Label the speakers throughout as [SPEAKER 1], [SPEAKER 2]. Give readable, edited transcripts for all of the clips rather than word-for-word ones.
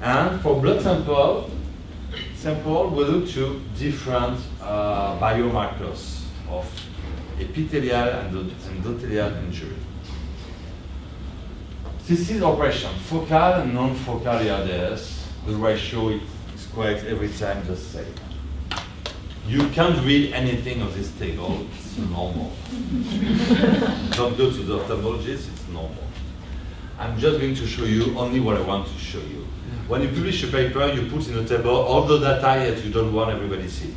[SPEAKER 1] And for blood sample, we look to different biomarkers of epithelial and endothelial injury. This is operation, focal and non-focal ERDS. The ratio is quite every time the same. You can't read anything on this table, it's normal. Don't go to the ophthalmologist, it's normal. I'm just going to show you only what I want to show you. When you publish a paper, you put in a table all the data that you don't want everybody to see.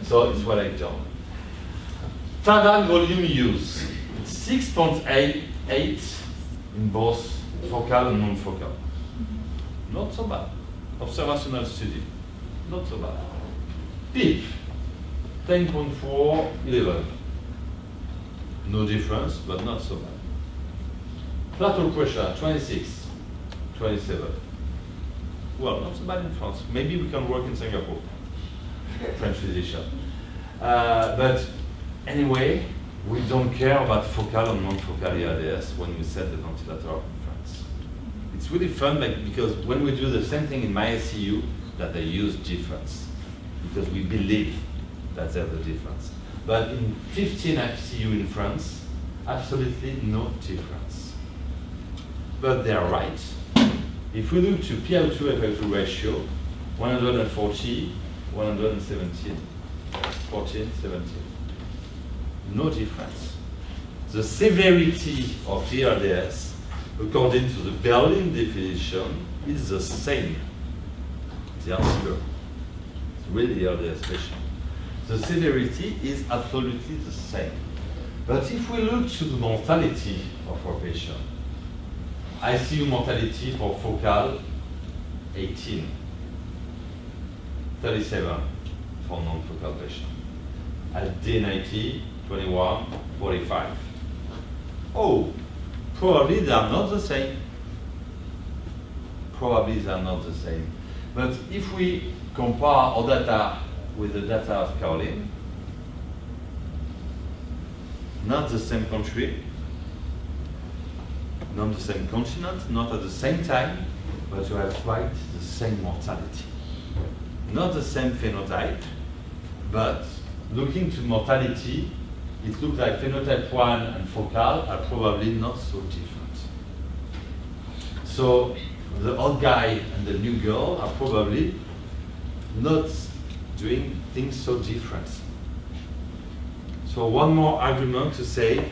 [SPEAKER 1] So it's what I've done. Standard volume use, 6.88 in both focal and non-focal. Not so bad. Observational study, not so bad. PIP, 10.4, 11. No difference, but not so bad. Plateau pressure, 26, 27. Well, not so bad in France. Maybe we can work in Singapore. French physician. But anyway, we don't care about focal and non-focal ERDS when we set the ventilator up in France. It's really fun because when we do the same thing in my ICU, that they use difference, because we believe that there's a difference. But in 15 ICU in France, absolutely no difference. But they are right. If we look to PO2 FO2 ratio, 140, 117, 14, 17. No difference. The severity of ERDS, according to the Berlin definition, is the same. The answer is really ERDS patient. The severity is absolutely the same. But if we look to the mortality of our patient, ICU mortality for focal, 18, 37 for non-focal patient. At day 90, 21, 45. Oh, probably they are not the same. Probably they are not the same. But if we compare our data with the data of Caroline, not the same country, not the same continent, not at the same time, but you have quite the same mortality. Not the same phenotype, but looking to mortality, it looks like phenotype 1 and focal are probably not so different. So the old guy and the new girl are probably not doing things so different. So one more argument to say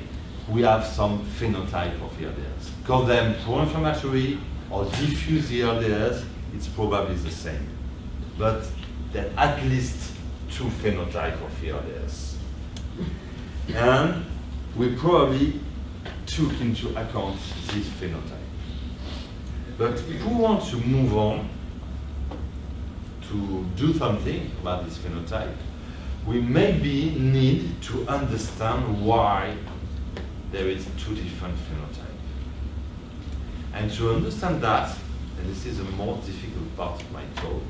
[SPEAKER 1] we have some phenotype of ERDS. Call them pro-inflammatory or diffuse ERDS, it's probably the same. But there are at least two phenotypes of ERDS. And we probably took into account this phenotype. But if we want to move on to do something about this phenotype, we maybe need to understand why there is two different phenotypes. And to understand that, and this is a more difficult part of my talk,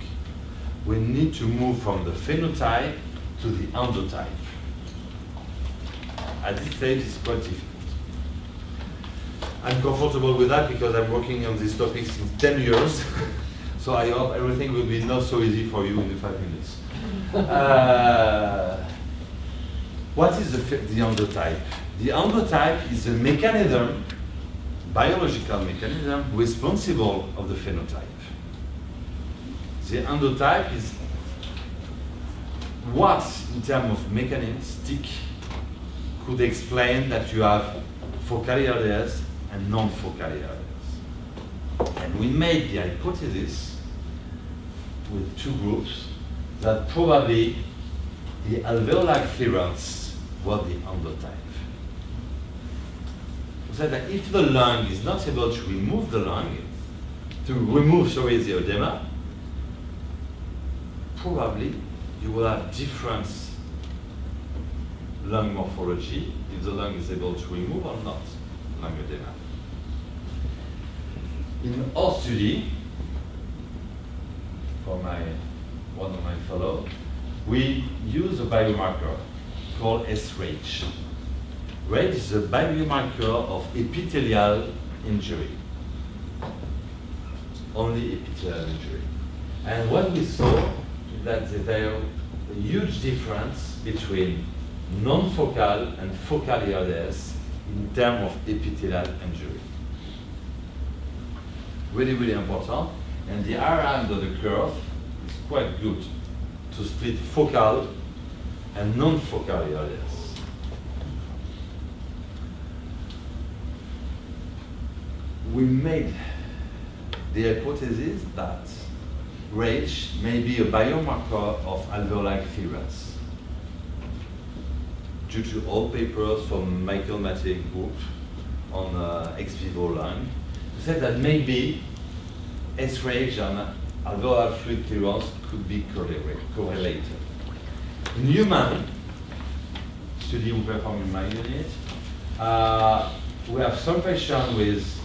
[SPEAKER 1] we need to move from the phenotype to the endotype. At this stage, it's quite difficult. I'm comfortable with that because I'm working on this topic since 10 years. So I hope everything will be not so easy for you in the 5 minutes. What is the endotype? The endotype is a mechanism, biological mechanism, responsible of the phenotype. The endotype is what, in terms of mechanistic, could explain that you have focal ERDS and non-focal ERDS. And we made the hypothesis with two groups that probably the alveolar clearance was the endotype. So that if the lung is not able to remove the edema, probably you will have different lung morphology if the lung is able to remove or not lung edema. In our study, for one of my fellows, we use a biomarker called S-RAGE. RAGE is a biomarker of epithelial injury. only epithelial injury. And what we saw is that there are a huge difference between non-focal and focal ERDS in terms of epithelial injury. Really, really important. And the area under the curve is quite good to split focal and non-focal ERDS. We made the hypothesis that rage may be a biomarker of alveolar clearance due to all papers from Michael Mattei group on ex vivo lung. They said that maybe S-rage and alveolar fluid clearance could be correlated. In human study we perform in my unit, we have some patients with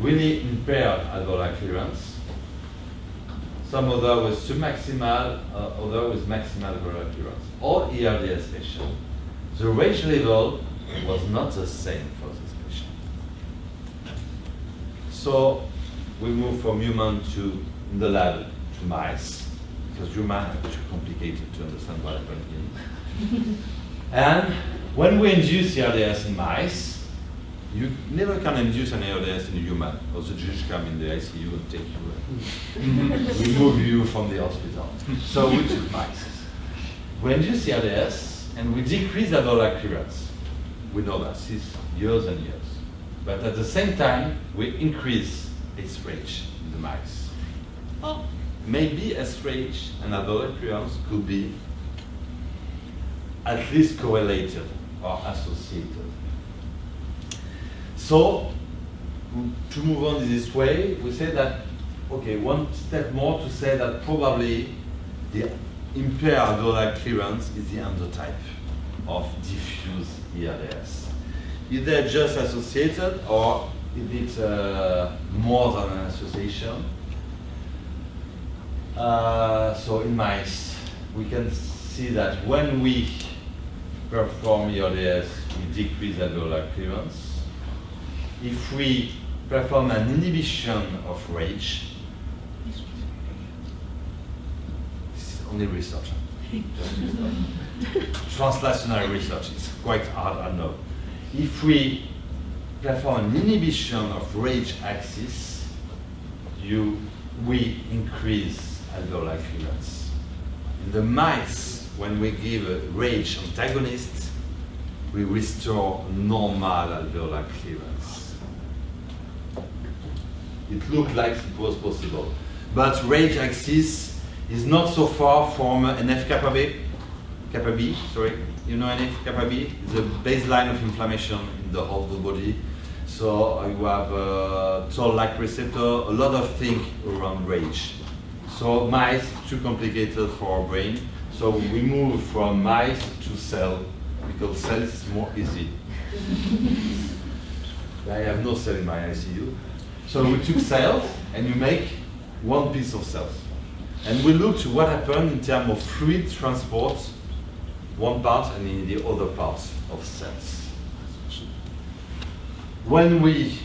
[SPEAKER 1] really impaired alveolar clearance, some other with submaximal, other with maximal alveolar clearance. All ERDS patients, the rage level was not the same for this patient. So we move from human to, in the lab, to mice, because human are too complicated to understand what happened in. And when we induce ERDS in mice, you never can induce an ERDS in a human, or the judge come in the ICU and take you, remove you from the hospital. So we took mice. We induce ERDS and we decrease alveolar clearance. We know that since years and years. But at the same time, we increase S-rage in the mice. Oh, maybe S-rage and alveolar clearance could be at least correlated or associated. So, to move on in this way, we say that, okay, one step more to say that probably the impaired alveolar clearance is the endotype of diffuse ERDS. Is they just associated, or is it more than an association? So in mice, we can see that when we perform ERDS, we decrease alveolar clearance. If we perform an inhibition of rage, this is only research. Translational research is quite hard, I know. If we perform an inhibition of rage axis, we increase alveolar clearance. In the mice, when we give a rage antagonist, we restore normal alveolar clearance. It looked like it was possible. But rage axis is not so far from NF-kappa B, sorry. You know NF-kappa B? It's a baseline of inflammation in the whole of the body. So you have a toll-like receptor, a lot of things around rage. So mice, too complicated for our brain. So we move from mice to cell, because cells is more easy. I have no cell in my ICU. So we took cells, and you make one piece of cells. And we looked to what happened in terms of fluid transport, one part and in the other parts of cells. When we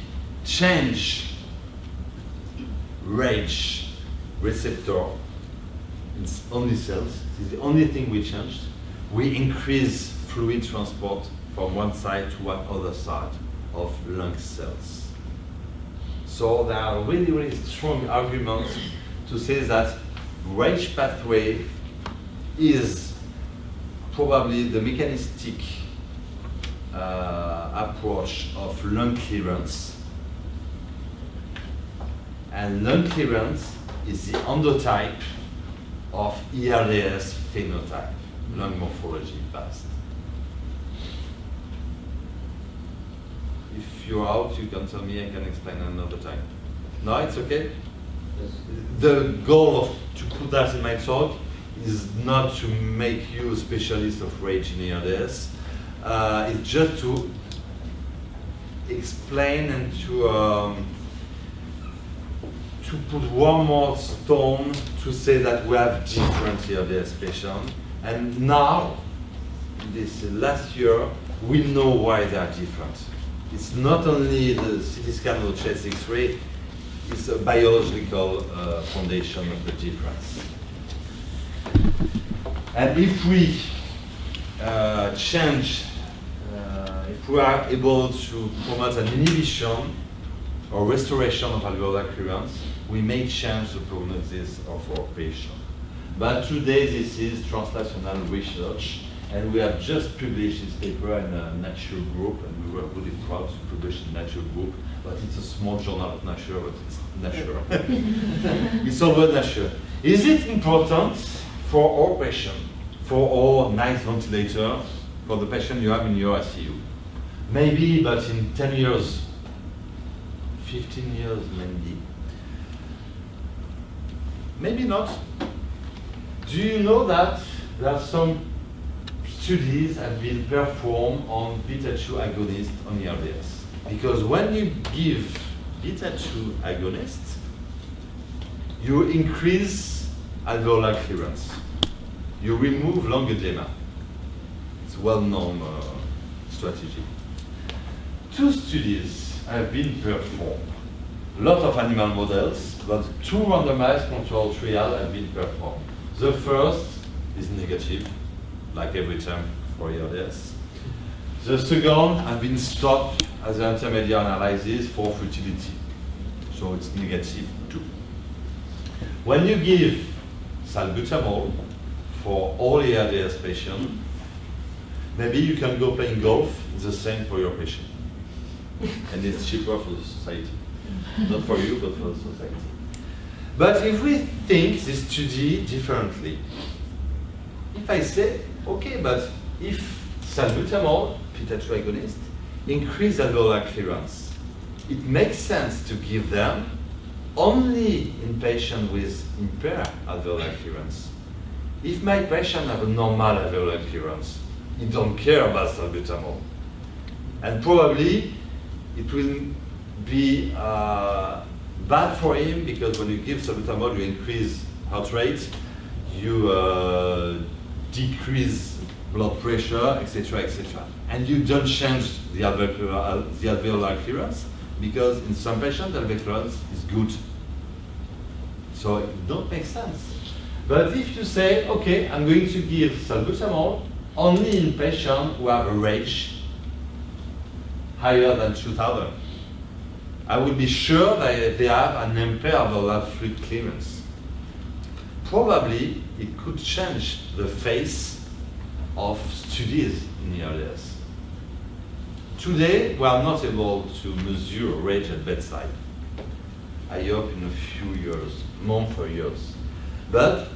[SPEAKER 1] change rage receptor in only cells, this is the only thing we changed, we increase fluid transport from one side to one other side of lung cells. So there are really, really strong arguments to say that rage pathway is probably the mechanistic approach of lung clearance. And lung clearance is the endotype of ERDS phenotype, lung morphology past. If you're out, you can tell me, I can explain another time. No, it's okay? Yes. The goal of to put that in my talk is not to make you a specialist of rage in ERDS. It's just to explain and to put one more stone to say that we have different ERDS patients. And now, this last year, we know why they are different. It's not only the CT scan or chest X-ray, is a biological foundation of the difference. And if we change, if we are able to promote an inhibition or restoration of alveolar clearance, we may change the prognosis of our patient. But today this is translational research, and we have just published this paper in a Nature group, and we were really proud to publish in Nature group, but it's a small journal of Nature, but it's Nature. It's always Nature. Is it important for our patient, for our nice ventilator, for the patient you have in your ICU? Maybe, but in 10 years, 15 years maybe. Maybe not. Do you know that there are some studies have been performed on beta-2 agonists on ERDS? Because when you give beta-2 agonists, you increase alveolar clearance. You remove lung edema. It's a well-known strategy. 2 studies have been performed. A lot of animal models, but 2 randomized controlled trials have been performed. The first is negative, like every time for ERDS. The second has been stopped as an intermediate analysis for futility. So it's negative too. When you give salbutamol for all ERDS patients, maybe you can go playing golf, it's the same for your patient. And it's cheaper for the society. Not for you, but for the society. But if we think this study differently, if I say, okay, but if salbutamol, beta-2 agonist, increase alveolar clearance, it makes sense to give them only in patients with impaired alveolar clearance. If my patient have a normal alveolar clearance, he don't care about salbutamol. And probably it will be bad for him, because when you give salbutamol, you increase heart rate, you decrease blood pressure, etc., etc. And you don't change the alveolar clearance, because in some patients, alveolar clearance is good. So it don't make sense. But if you say, okay, I'm going to give salbutamol only in patients who have a rate higher than 2000, I will be sure that they have an impaired alveolar fluid clearance. Probably it could change the face of studies in ERDS. Today, we are not able to measure rate at bedside. I hope in a few years, months or years. But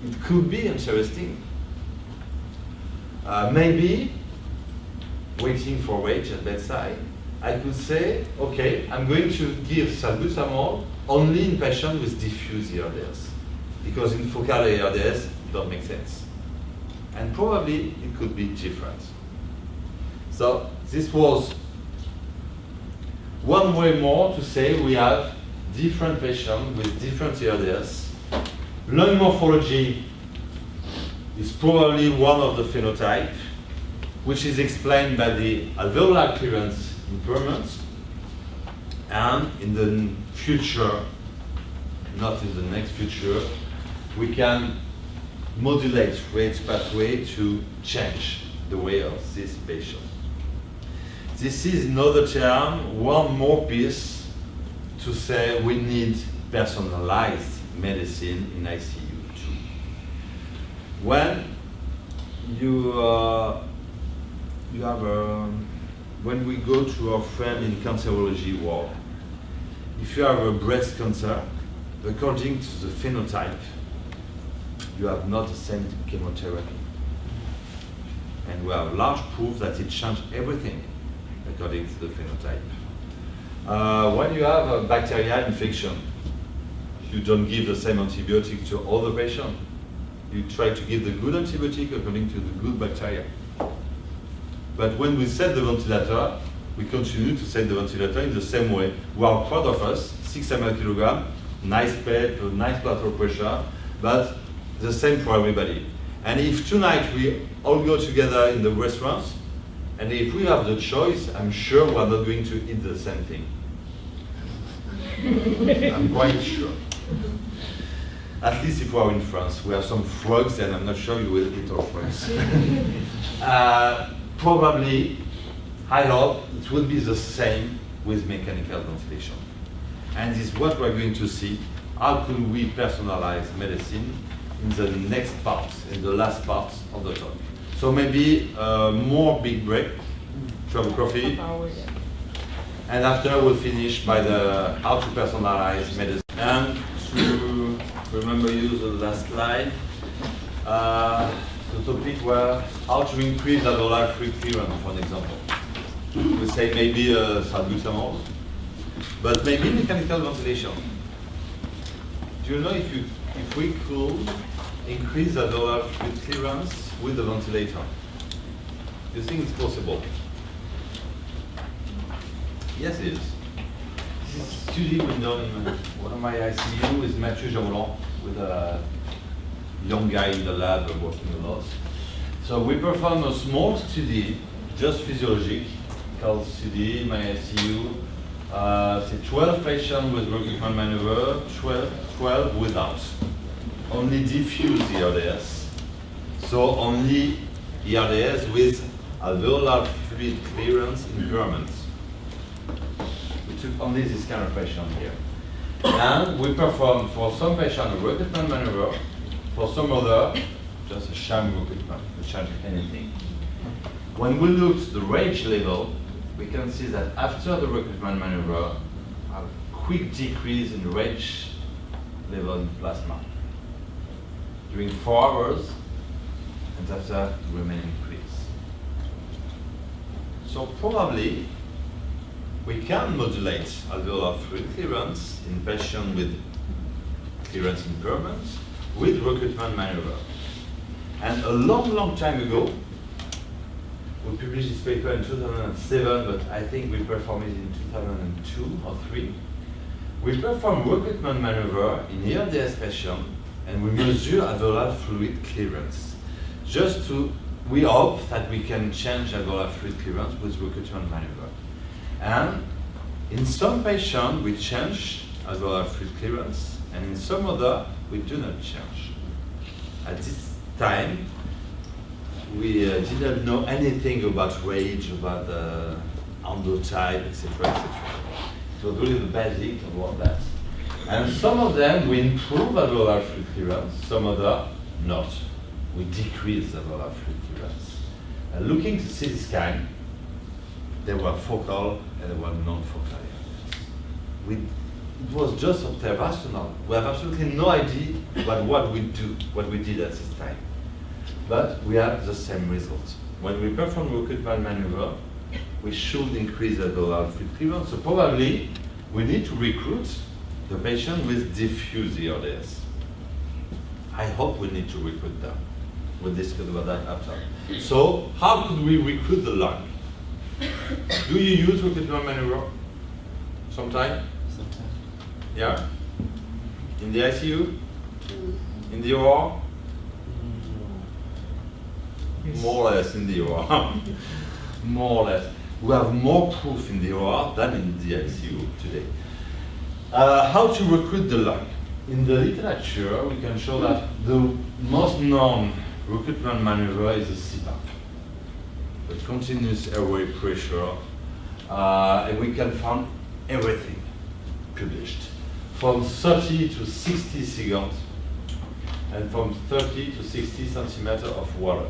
[SPEAKER 1] it could be interesting. Maybe, waiting for rate at bedside, I could say, okay, I'm going to give salbutamol only in patients with diffuse ERDS. Because in focal ERDS, it don't make sense. And probably it could be different. So this was one way more to say we have different patients with different ERDS. Lung morphology is probably one of the phenotypes, which is explained by the alveolar clearance impairments. And in the future, not in the next future, we can modulate rate pathway to change the way of this patient. This is another term, one more piece to say we need personalized medicine in ICU too. When when we go to our friend in cancerology ward, if you have a breast cancer, according to the phenotype, you have not the same chemotherapy. And we have large proof that it changed everything according to the phenotype. When you have a bacterial infection, you don't give the same antibiotic to all the patients. You try to give the good antibiotic according to the good bacteria. But when we set the ventilator, we continue to set the ventilator in the same way. We are proud of us, 6 ml/kg, nice PEP, nice blood pressure, but the same for everybody. And if tonight we all go together in the restaurants, and if we have the choice, I'm sure we're not going to eat the same thing. I'm quite sure. At least if we are in France, we have some frogs, and I'm not sure you will eat our frogs. Probably, I hope it will be the same with mechanical ventilation. And this is what we're going to see. How could we personalize medicine in the next part, in the last part of the talk. So maybe more big break, to have a coffee. And after we'll finish by the how to personalize medicine. And to remember you the last slide, the topic was how to increase alveolar fluid clearance, for example. We say maybe salbutamol, but maybe mechanical ventilation. Do you know if we could increase alveolar fluid clearance with the ventilator? Do you think it's possible? Yes, it is. This study we done in one of my ICU with Mathieu Jamoulin, with a young guy in the lab working a lot. So we performed a small study, just physiologic, called study in my ICU. C'est 12 patients with recruitment maneuver, 12 without. Only diffuse ERDS. So only ERDS with alveolar fluid clearance impairments. We took only this kind of patient here. And we performed for some patient a recruitment maneuver, for some other, just a sham recruitment, we change anything. When we look at the rage level, we can see that after the recruitment maneuver, a quick decrease in rage level in plasma during 4 hours, and after remaining increase. So probably we can modulate alveolar fluid clearance in patients with clearance impairments with recruitment maneuver. And a long time ago, we published this paper in 2007, but I think we performed it in 2002 or 3. We performed recruitment maneuver in ERDS patients, and we measure alveolar fluid clearance. We hope that we can change alveolar fluid clearance with recruitment maneuver. And in some patients, we change alveolar fluid clearance, and in some other, we do not change. At this time, we didn't know anything about rage, about endotype, etc., etc. It was really the basic of all that. And some of them, we improve alveolar fluid clearance, some other, not. We decrease alveolar fluid clearance. And looking to CT scan, they were focal and they were non-focal. It was just observational. We have absolutely no idea about what we did at this time. But we have the same results. When we perform recruitment maneuver, we should increase alveolar fluid clearance. So probably we need to recruit the patient with diffuse ERDS. I hope we need to recruit them. We'll discuss about that after. So how could we recruit the lung? Do you use recruitment maneuver? Sometime?
[SPEAKER 2] Sometimes.
[SPEAKER 1] Yeah? In the ICU? In the OR?
[SPEAKER 2] Yes.
[SPEAKER 1] More or less in the OR. More or less. We have more proof in the OR than in the ICU today. How to recruit the lung? In the literature, we can show that the most known recruitment maneuver is a CPAP, the continuous airway pressure, and we can find everything published, from 30 to 60 seconds, and from 30 to 60 centimeters of water.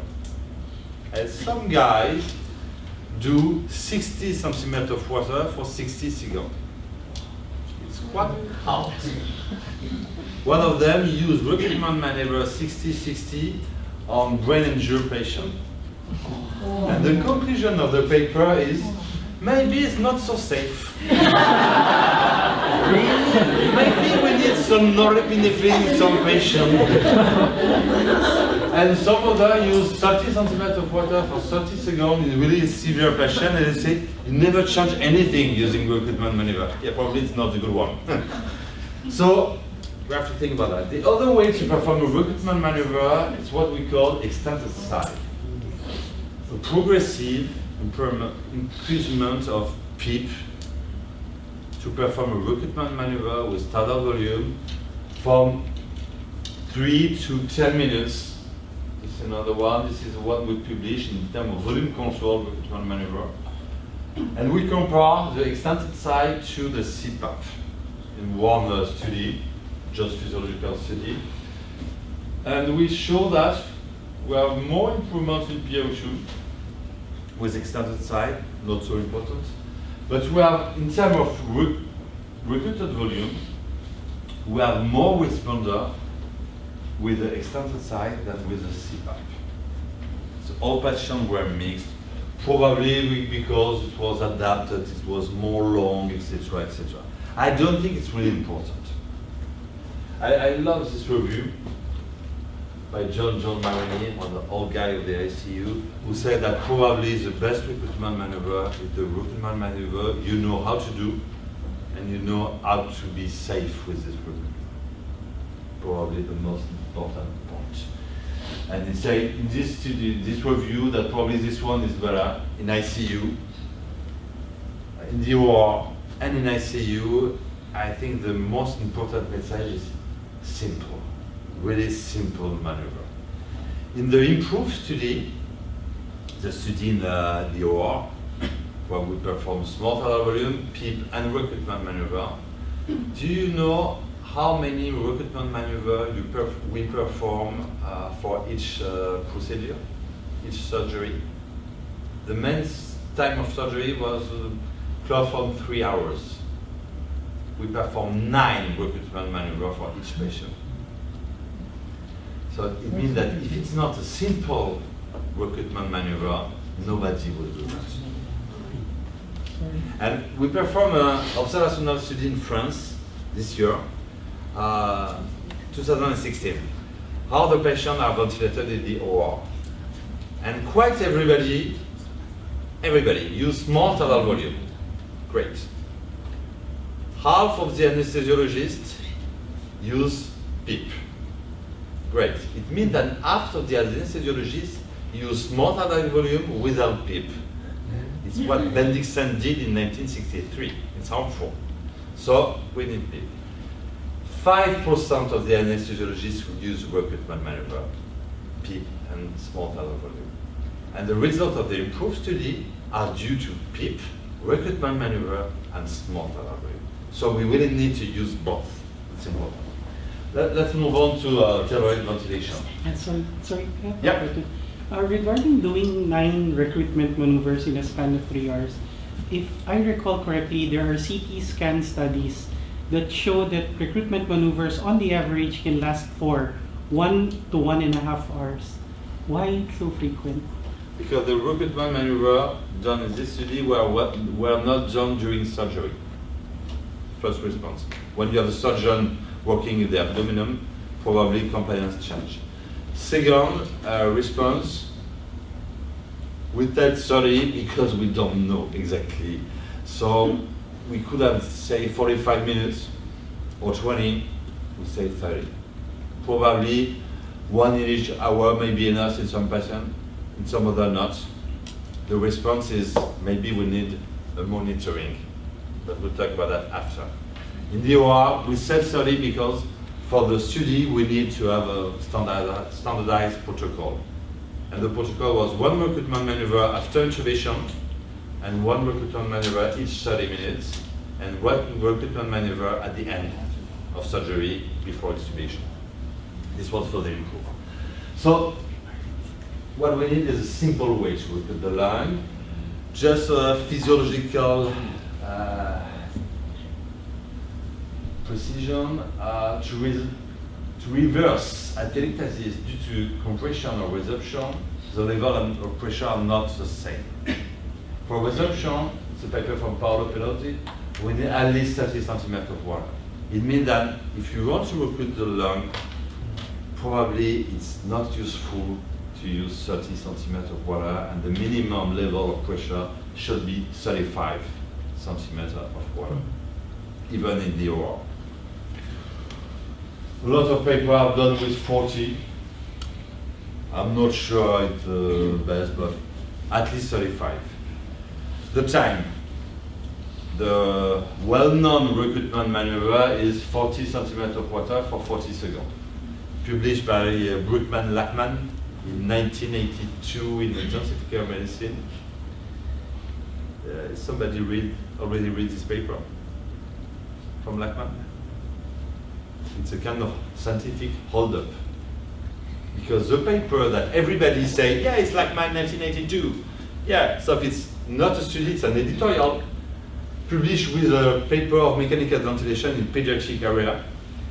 [SPEAKER 1] And some guys do 60 centimeters of water for 60 seconds. It's quite hard. One of them used recruitment maneuver 60-60 on brain injury patient. And the conclusion of the paper is, maybe it's not so safe. Maybe we need some norepinephrine in some patient. And some of them use 30 centimeters of water for 30 seconds in really severe patient, and they say, you never change anything using recruitment maneuver. Yeah, probably it's not a good one. So, we have to think about that. The other way to perform a recruitment maneuver is what we call extended side. So progressive increasement of PEEP to perform a recruitment maneuver with standard volume from 3 to 10 minutes. This is another one. This is the one we published in terms of volume control recruitment maneuver. And we compare the extended side to the CPAP in one study, just physiological study. And we show that we have more improvement in PO2 with extended side, not so important. But we have, in terms of recruited volume, we have more responder with the extended side than with the CPAP. So all patients were mixed, probably because it was adapted, it was more long, etc., etc. I don't think it's really important. I love this review by John Marini, one of the old guy of the ICU, who said that probably the best recruitment maneuver is the recruitment maneuver you know how to do, and you know how to be safe with this recruitment. Probably the most important point. And he said in this study, this review, that probably this one is better in ICU, in the OR, and in ICU. I think the most important message is simple, really simple maneuver. In the improved study, the study in the OR, where we perform small total volume, PEEP, and recruitment maneuver, do you know how many recruitment maneuver we perform for each procedure, each surgery? The main time of surgery was close from 3 hours. We perform 9 recruitment maneuver for each patient. So it means that if it's not a simple recruitment maneuver, nobody will do that. And we perform an observational study in France this year, 2016. How the patients are ventilated in the OR. And quite everybody use small total volume. Great. Half of the anesthesiologists use PEEP. Great. It means that after the anesthesiologist use small total volume without PEEP. It's what Bendixen did in 1963. It's harmful. So we need PEEP. 5% of the anesthesiologists who use recruitment maneuver, PEEP and small total volume. And the results of the improved study are due to PEEP, recruitment maneuver, and small total volume. So we really need to use both. It's important. Let's move on to thyroid ventilation.
[SPEAKER 2] Sorry.
[SPEAKER 1] Yeah.
[SPEAKER 2] Regarding doing 9 recruitment maneuvers in a span of 3 hours, if I recall correctly, there are CT scan studies that show that recruitment maneuvers on the average can last for 1 to 1.5 hours. Why so frequent?
[SPEAKER 1] Because the recruitment maneuver done in this study were not done during surgery. First response. When you have a surgeon working in the abdomen, probably compliance change. Second response, we tell 30 because we don't know exactly. So we could have, say, 45 minutes or 20, we say 30. Probably 1 in each hour may be enough in some patients, in some other not. The response is maybe we need a monitoring, but we'll talk about that after. In the OR, we said 30 because for the study we need to have a standardized protocol. And the protocol was 1 recruitment maneuver after intubation and 1 recruitment maneuver each 30 minutes and 1 recruitment maneuver at the end of surgery before intubation. This was for the improve. So what we need is a simple way to recruit the lung, just a physiological precision to reverse atelectasis due to compression or resorption. The level of pressure are not the same. For resorption, it's a paper from Paolo Pelotti, we need at least 30 centimeters of water. It means that if you want to recruit the lung, probably it's not useful to use 30 centimeters of water, and the minimum level of pressure should be 35 centimeters of water, even in the OR. A lot of papers are done with 40. I'm not sure it's the best, but at least 35. The time. the well-known recruitment maneuver is 40 centimeters of water for 40 seconds, published by Bruckmann-Lachmann in 1982 in intensive care medicine. Somebody already read this paper from Lachmann? It's a kind of scientific hold-up. Because the paper that everybody say, yeah, it's Lachmann 1982. Yeah, so it's not a study, it's an editorial published with a paper of mechanical ventilation in pediatric area.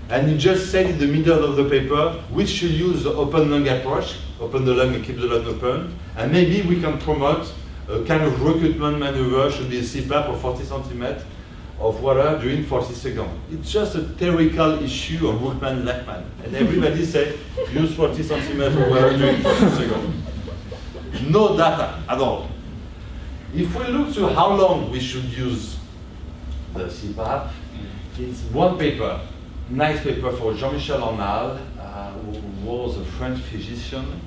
[SPEAKER 1] And he just said in the middle of the paper, we should use the open lung approach, open the lung and keep the lung open, and maybe we can promote a kind of recruitment maneuver, should be a CPAP of 40 centimeters of water during 40 seconds. It's just a theoretical issue of Bruckmann-Lachmann. And everybody say, use 40 centimeters of water during 40 seconds. No data at all. If we look to how long we should use the CPAP, it's one paper, nice paper for Jean-Michel Constantin, who was a French physician,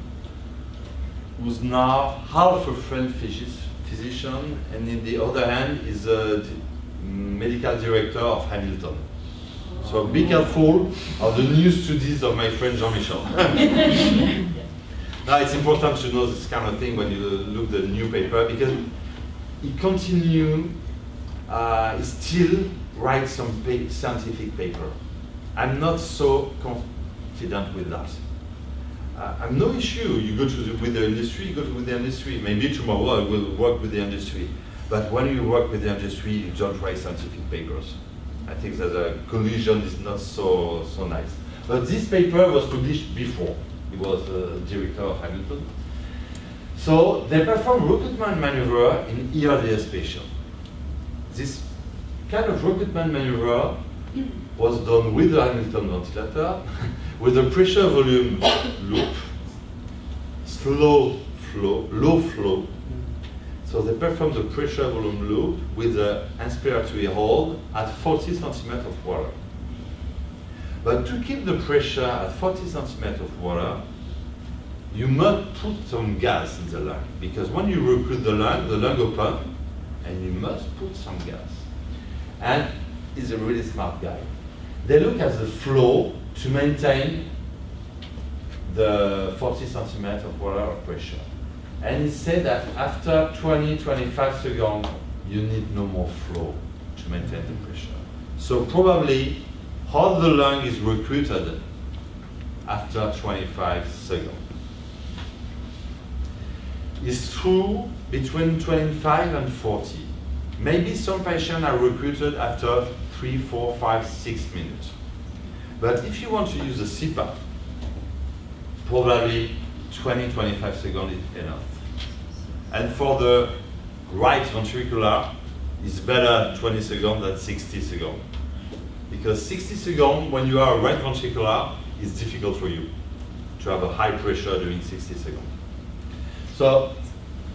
[SPEAKER 1] who's now half a French physician, and in the other hand is a medical director of Hamilton. So be careful of the new studies of my friend Jean-Michel. Now it's important to know this kind of thing when you look at the new paper, because he continue, he still writes some scientific paper. I'm not so confident with that. I'm no issue. You go with the industry, you go with the industry. Maybe tomorrow I will work with the industry. But when you work with the industry, you don't write scientific papers. I think that the collision is not so nice. But this paper was published before. He was the director of Hamilton. So they performed recruitment maneuver in ERDS patients. This kind of recruitment maneuver was done with the Hamilton ventilator, with a pressure volume loop, slow flow, low flow. So they performed the pressure volume loop with the inspiratory hold at 40 centimeters of water. But to keep the pressure at 40 centimeters of water, you must put some gas in the lung, because when you recruit the lung open, and you must put some gas. And he's a really smart guy. They look at the flow to maintain the 40 centimeters of water of pressure. And he said that after 20-25 seconds, you need no more flow to maintain the pressure. So probably how the lung is recruited after 25 seconds. It's true between 25 and 40. Maybe some patients are recruited after 3, 4, 5, 6 minutes. But if you want to use a CPAP, probably 20-25 seconds is enough. And for the right ventricular, it's better 20 seconds than 60 seconds. Because 60 seconds, when you are right ventricular, it's difficult for you to have a high pressure during 60 seconds. So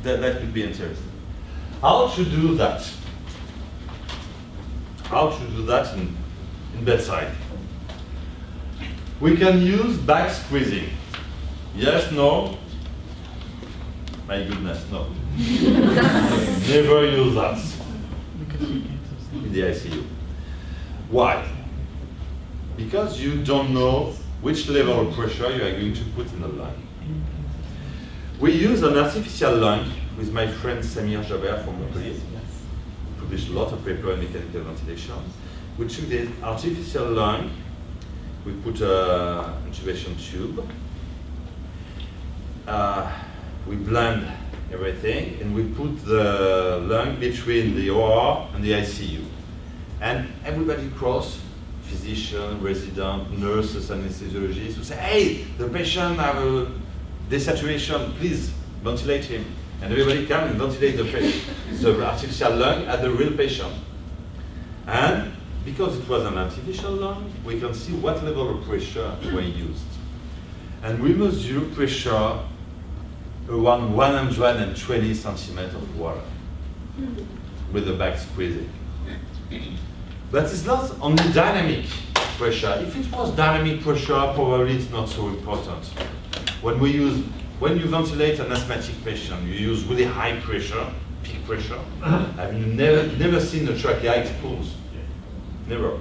[SPEAKER 1] that would be interesting. How to do that? How to do that in bedside? We can use back squeezing. Yes, no? My goodness, no. Never use that in the ICU. Why? Because you don't know which level of pressure you are going to put in the lung. We use an artificial lung with my friend Samir Jaber from Montpellier. We published a lot of paper in mechanical ventilation. We took the artificial lung, we put an intubation tube, we blend everything, and we put the lung between the OR and the ICU. And everybody cross, physician, resident, nurses, anesthesiologists, who say, hey, the patient have a desaturation, please ventilate him. And everybody come and ventilate the artificial lung at the real patient. And because it was an artificial lung, we can see what level of pressure were used. And we measure pressure around 120 centimeters of water with the back squeezing. But it's not only dynamic pressure. If it was dynamic pressure, probably it's not so important. When you ventilate an asthmatic patient, you use really high pressure, peak pressure. Have you never seen the trachea exposed? Never.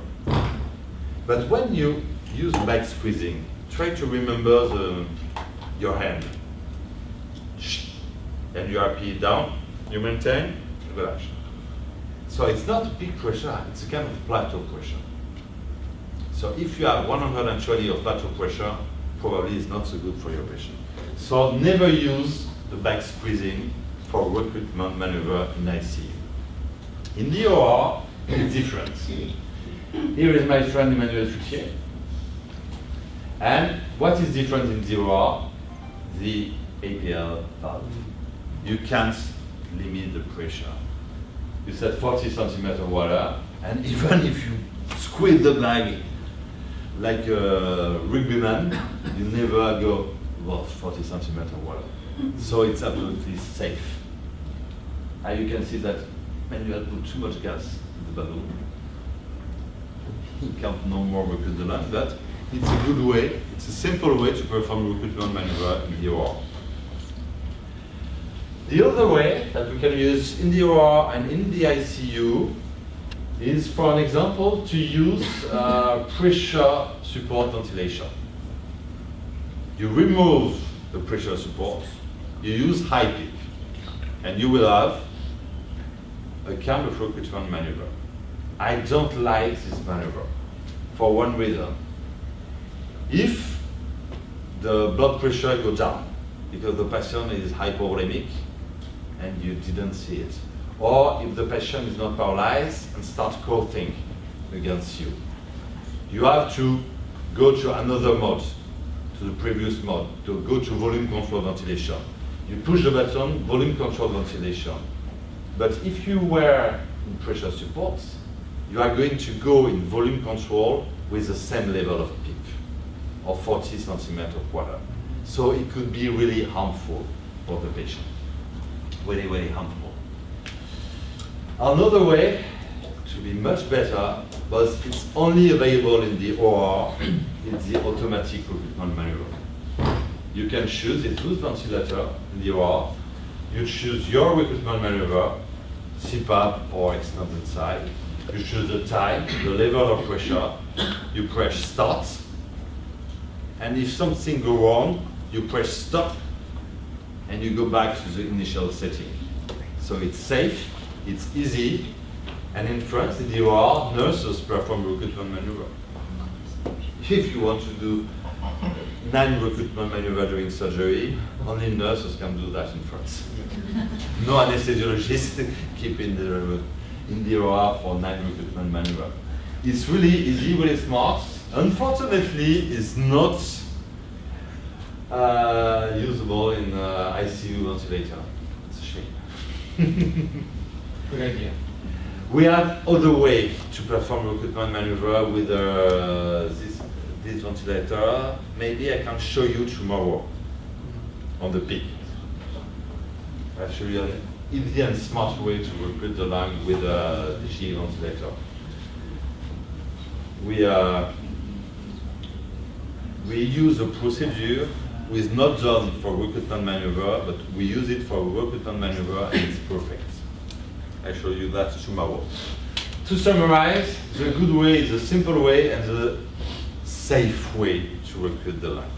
[SPEAKER 1] But when you use back squeezing, try to remember your hand. And you RP down, you maintain, relax. So it's not a peak pressure, it's a kind of plateau pressure. So if you have 120 of plateau pressure, probably it's not so good for your patient. So never use the back squeezing for recruitment maneuver in ICU. In the OR, it's different. Here is my friend Emmanuel Fuchier. And what is different in the OR? The APL valve. You can't limit the pressure. You said 40 centimeter water, and even if you squeeze the bag like a rugbyman, you never go above 40 centimeter water. So it's absolutely safe. And you can see that Manuel put too much gas in the balloon. He can't no more recruit the lung, but it's a good way, it's a simple way to perform recruitment maneuver in the OR. The other way that we can use in the OR and in the ICU is, for an example, to use pressure support ventilation. You remove the pressure support, you use high peak, and you will have a kind of recruitment maneuver. I don't like this maneuver for one reason. If the blood pressure goes down because the patient is hypovolemic and you didn't see it, or if the patient is not paralyzed and starts coughing against you, you have to go to another mode, to the previous mode, to go to volume control ventilation. You push the button, volume control ventilation. But if you were in pressure support, you are going to go in volume control with the same level of peak, of 40 centimeters of water. So it could be really harmful for the patient. Very, very harmful. Another way to be much better, but it's only available in the OR, it's the automatic recruitment maneuver. You can choose a loose ventilator in the OR. You choose your recruitment maneuver, CPAP or extended side. You choose the time, the level of pressure. You press start. And if something goes wrong, you press stop and you go back to the initial setting. So it's safe, it's easy, and in France, in the OR, nurses perform recruitment maneuver. If you want to do 9 recruitment maneuver during surgery, only nurses can do that in France. No anesthesiologist keep in the OR for 9 recruitment maneuver. It's really easy, really smart. Unfortunately, it's not usable in ICU ventilator. It's a shame.
[SPEAKER 2] Good idea.
[SPEAKER 1] We have other way to perform recruitment maneuver with this ventilator. Maybe I can show you tomorrow on the peak. I'll show you an easy and smart way to recruit the lung with the GE ventilator. We use a procedure which is not done for recruitment maneuver, but we use it for recruitment maneuver and it's perfect. I'll show you that tomorrow. To summarize, the good way is the simple way and the safe way to recruit the lung.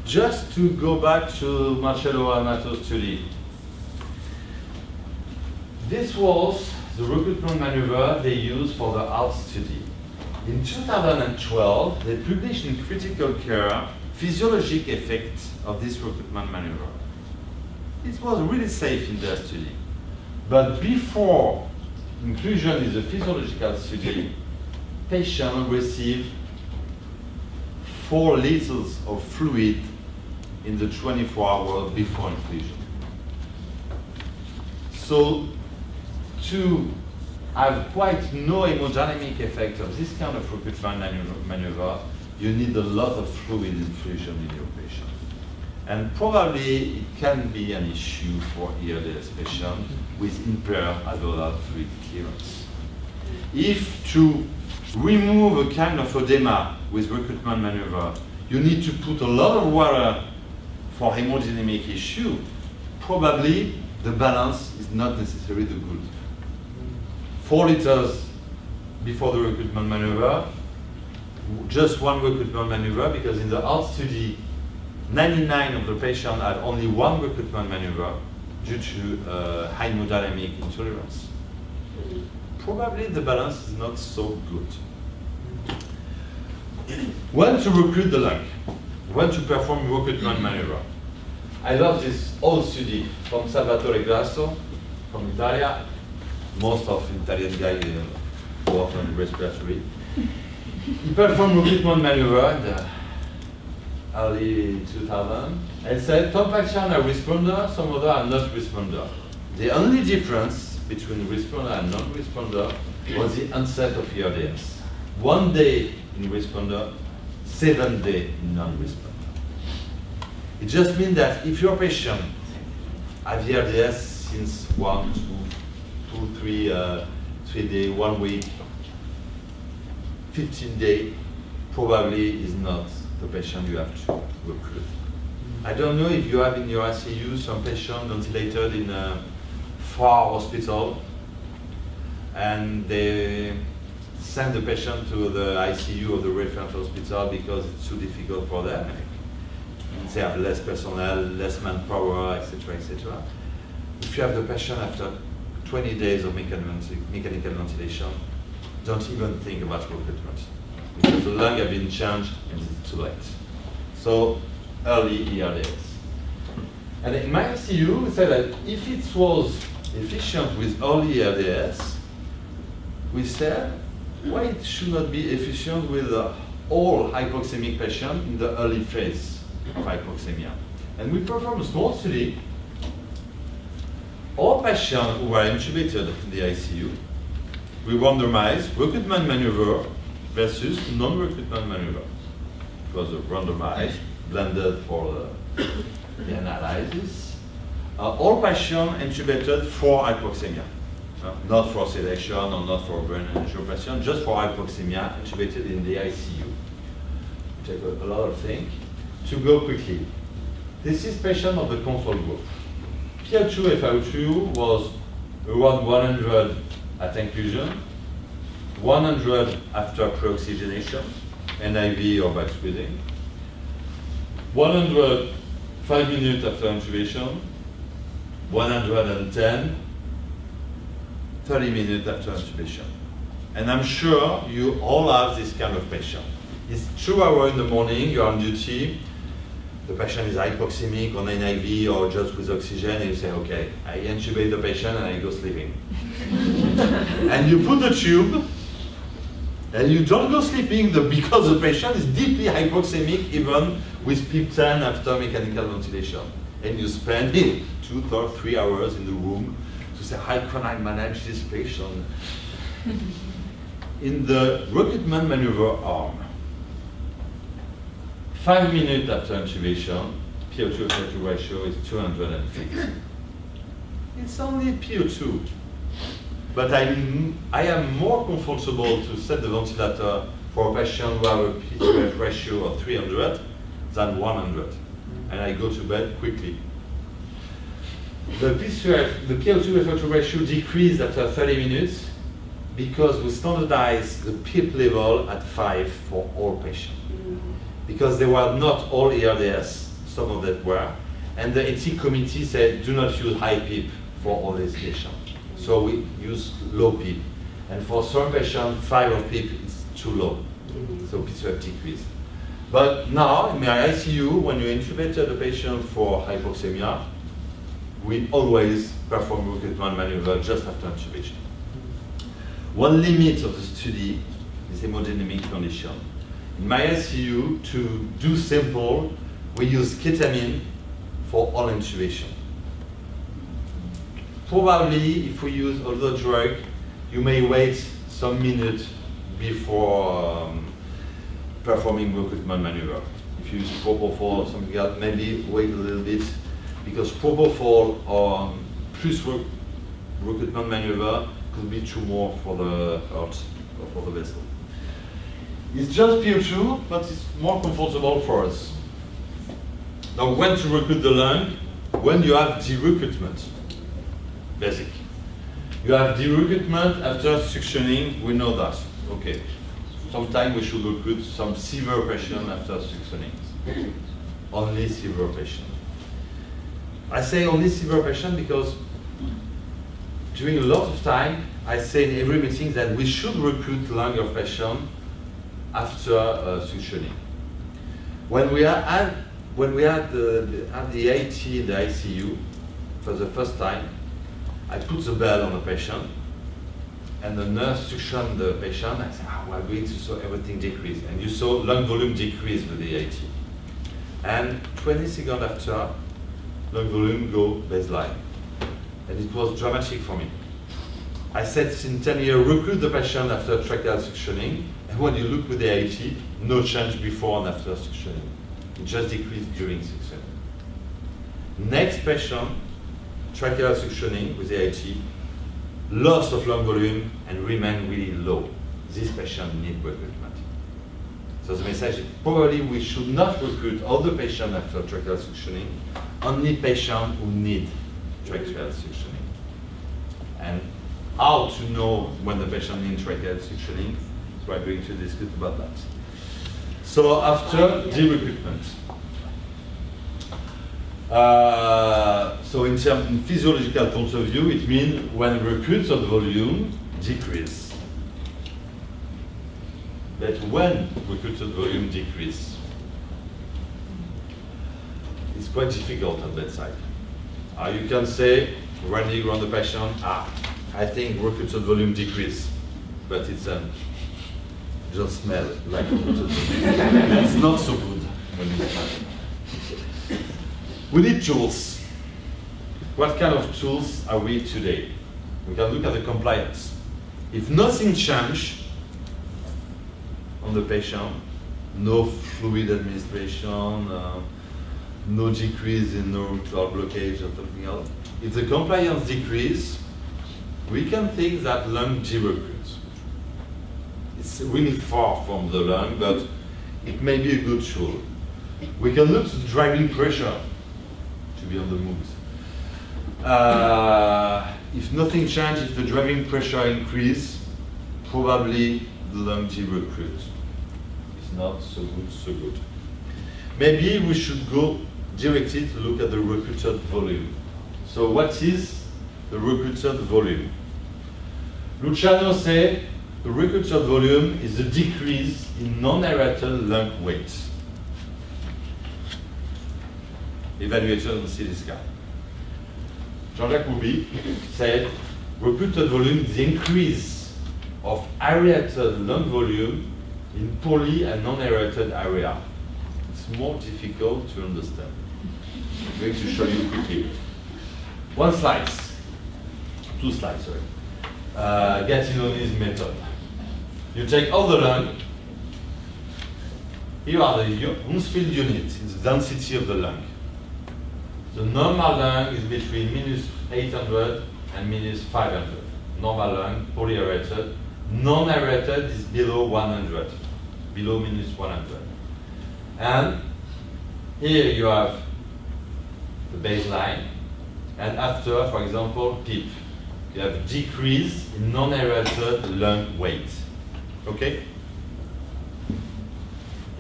[SPEAKER 1] Just to go back to Marcello Amato's study. This was the recruitment maneuver they used for the heart study. In 2012, they published in Critical Care physiologic effects of this recruitment maneuver. It was really safe in their study. But before inclusion in the physiological study, patients received 4 liters of fluid in the 24 hours before inclusion. So to have quite no hemodynamic effect of this kind of recruitment maneuver, you need a lot of fluid infusion in your patient. And probably it can be an issue for ELS patients with impaired alveolar fluid clearance. If to remove a kind of edema with recruitment maneuver, you need to put a lot of water for hemodynamic issue, probably the balance is not necessarily the good. 4 liters before the recruitment maneuver, just 1 recruitment maneuver, because in the heart study, 99 of the patients had only 1 recruitment maneuver due to hemodynamic intolerance. Probably the balance is not so good. When to recruit the lung, when to perform recruitment maneuver. I love this old study from Salvatore Grasso from Italia. Most of Italian guys work on respiratory. He performed recruitment maneuver in the early 2000 and said some patients are responder, some other are not responder. The only difference between responder and non-responder was the onset of ERDS. 1 day in responder, 7 days in non-responder. It just means that if your patient has ERDS since 1, 2, 3 days, 1 week, 15 days, probably is not the patient you have to recruit. I don't know if you have in your ICU some patient ventilated in a far hospital and they send the patient to the ICU of the reference hospital because it's too difficult for them. They have less personnel, less manpower, etc., etc. If you have the patient after 20 days of mechanical ventilation, don't even think about recruitment because the lung have been changed and it's too late. So early ERDS. And in my ICU, we said that if it was efficient with early ERDS, we said why it should not be efficient with all hypoxemic patients in the early phase of hypoxemia. And we performed a small study. All patients who were intubated in the ICU, we randomized recruitment maneuver versus non-recruitment maneuver. It was a randomized, blended for the analysis. All patients intubated for hypoxemia, not for sedation or not for brain angioplasty, just for hypoxemia, intubated in the ICU. Take a lot of things. To go quickly, this is patient of the control group. PO2 FiO2 was around 100 at inclusion, 100 after pre-oxygenation, NIV or back breathing, 100 5 minutes after intubation, 110 30 minutes after intubation. And I'm sure you all have this kind of patient. It's 2 hours in the morning, you're on duty, the patient is hypoxemic on NIV or just with oxygen, and you say, okay, I intubate the patient and I go sleeping. And you put the tube, and you don't go sleeping because the patient is deeply hypoxemic even with PIP-10 after mechanical ventilation. And you spend 2 or 3 hours in the room to say, how can I manage this patient? In the recruitment maneuver arm, 5 minutes after intubation, PO2 FiO2 ratio is 250. It's only PO2. But I am more comfortable to set the ventilator for a patient who have a PO2 ratio of 300 than 100. And I go to bed quickly. The PO2 FiO2 ratio decreased after 30 minutes because we standardized the PIP level at 5 for all patients. Because they were not all ERDS, some of them were, and the ethics committee said do not use high PIP for all these patients. So we use low PIP. And for some patients, 5 of PIP is too low. So PIP have decreased. But now, in my ICU, when you intubated a patient for hypoxemia, we always perform recruitment maneuver just after intubation. One limit of the study is hemodynamic condition. In my ICU, to do simple, we use ketamine for all intubation. Probably, if we use other drug, you may wait some minutes before performing recruitment maneuver. If you use propofol or something else, maybe wait a little bit, because propofol or plus recruitment maneuver could be too more for the heart or for the vessel. It's just PO2, but it's more comfortable for us. Now, when to recruit the lung? When you have the recruitment. basic. You have de-recruitment after suctioning, we know that. Okay. Sometimes we should recruit some severe patient after suctioning. Only severe patient. I say only severe patient because during a lot of time, I say in every meeting that we should recruit lung of patient after suctioning. When we had the AT in the ICU for the first time, I put the bell on the patient, and the nurse suctioned the patient. I said, we're going to saw everything decrease. And you saw lung volume decrease with the AT. And 20 seconds after, lung volume go baseline. And it was dramatic for me. I said, in 10 years, recruit the patient after tracheal suctioning. And when you look with the AT, no change before and after suctioning. It just decreased during suctioning. Next patient, tracheal suctioning with the AT, loss of lung volume and remain really low. This patient need recruitment. So the message is probably we should not recruit all the patients after tracheal suctioning, only patients who need tracheal suctioning. And how to know when the patient needs tracheal suctioning, so we're going to discuss about that. So after de-recruitment. So in physiological point of view, it means when recruited volume decrease. But when recruited volume decrease, it's quite difficult at bedside. You can say, running around the patient, I think recruited volume decrease, but it's just smell like recruited volume. It's not so good when you smell. We need tools. What kind of tools are we today? We can look at the compliance. If nothing changed on the patient, no fluid administration, no decrease in neural blockage or something else, if the compliance decrease, we can think that lung de-recruits. It's really far from the lung, but it may be a good tool. We can look at driving pressure to be on the move. If nothing changes, if the driving pressure increase, probably the lung de-recruits. It's not so good. Maybe we should go directly to look at the recruited volume. So what is the recruited volume? Luciano said the recruited volume is a decrease in non-aerated lung weight. Evaluated on CT scan. Jean-Jacques Rouby said recruited volume is the increase of aerated lung volume in poorly and non-aerated area. It's more difficult to understand. I'm going to show you quickly. One slide. Two slides, sorry. Gattinoni's method. You take all the lung. Here are the Hounsfield units. It's the density of the lung. The normal lung is between -800 and -500. Normal lung, poly-aerated. Non-aerated is below 100, below -100. And here you have the baseline. And after, for example, PEEP, you have decrease in non-aerated lung weight. Okay?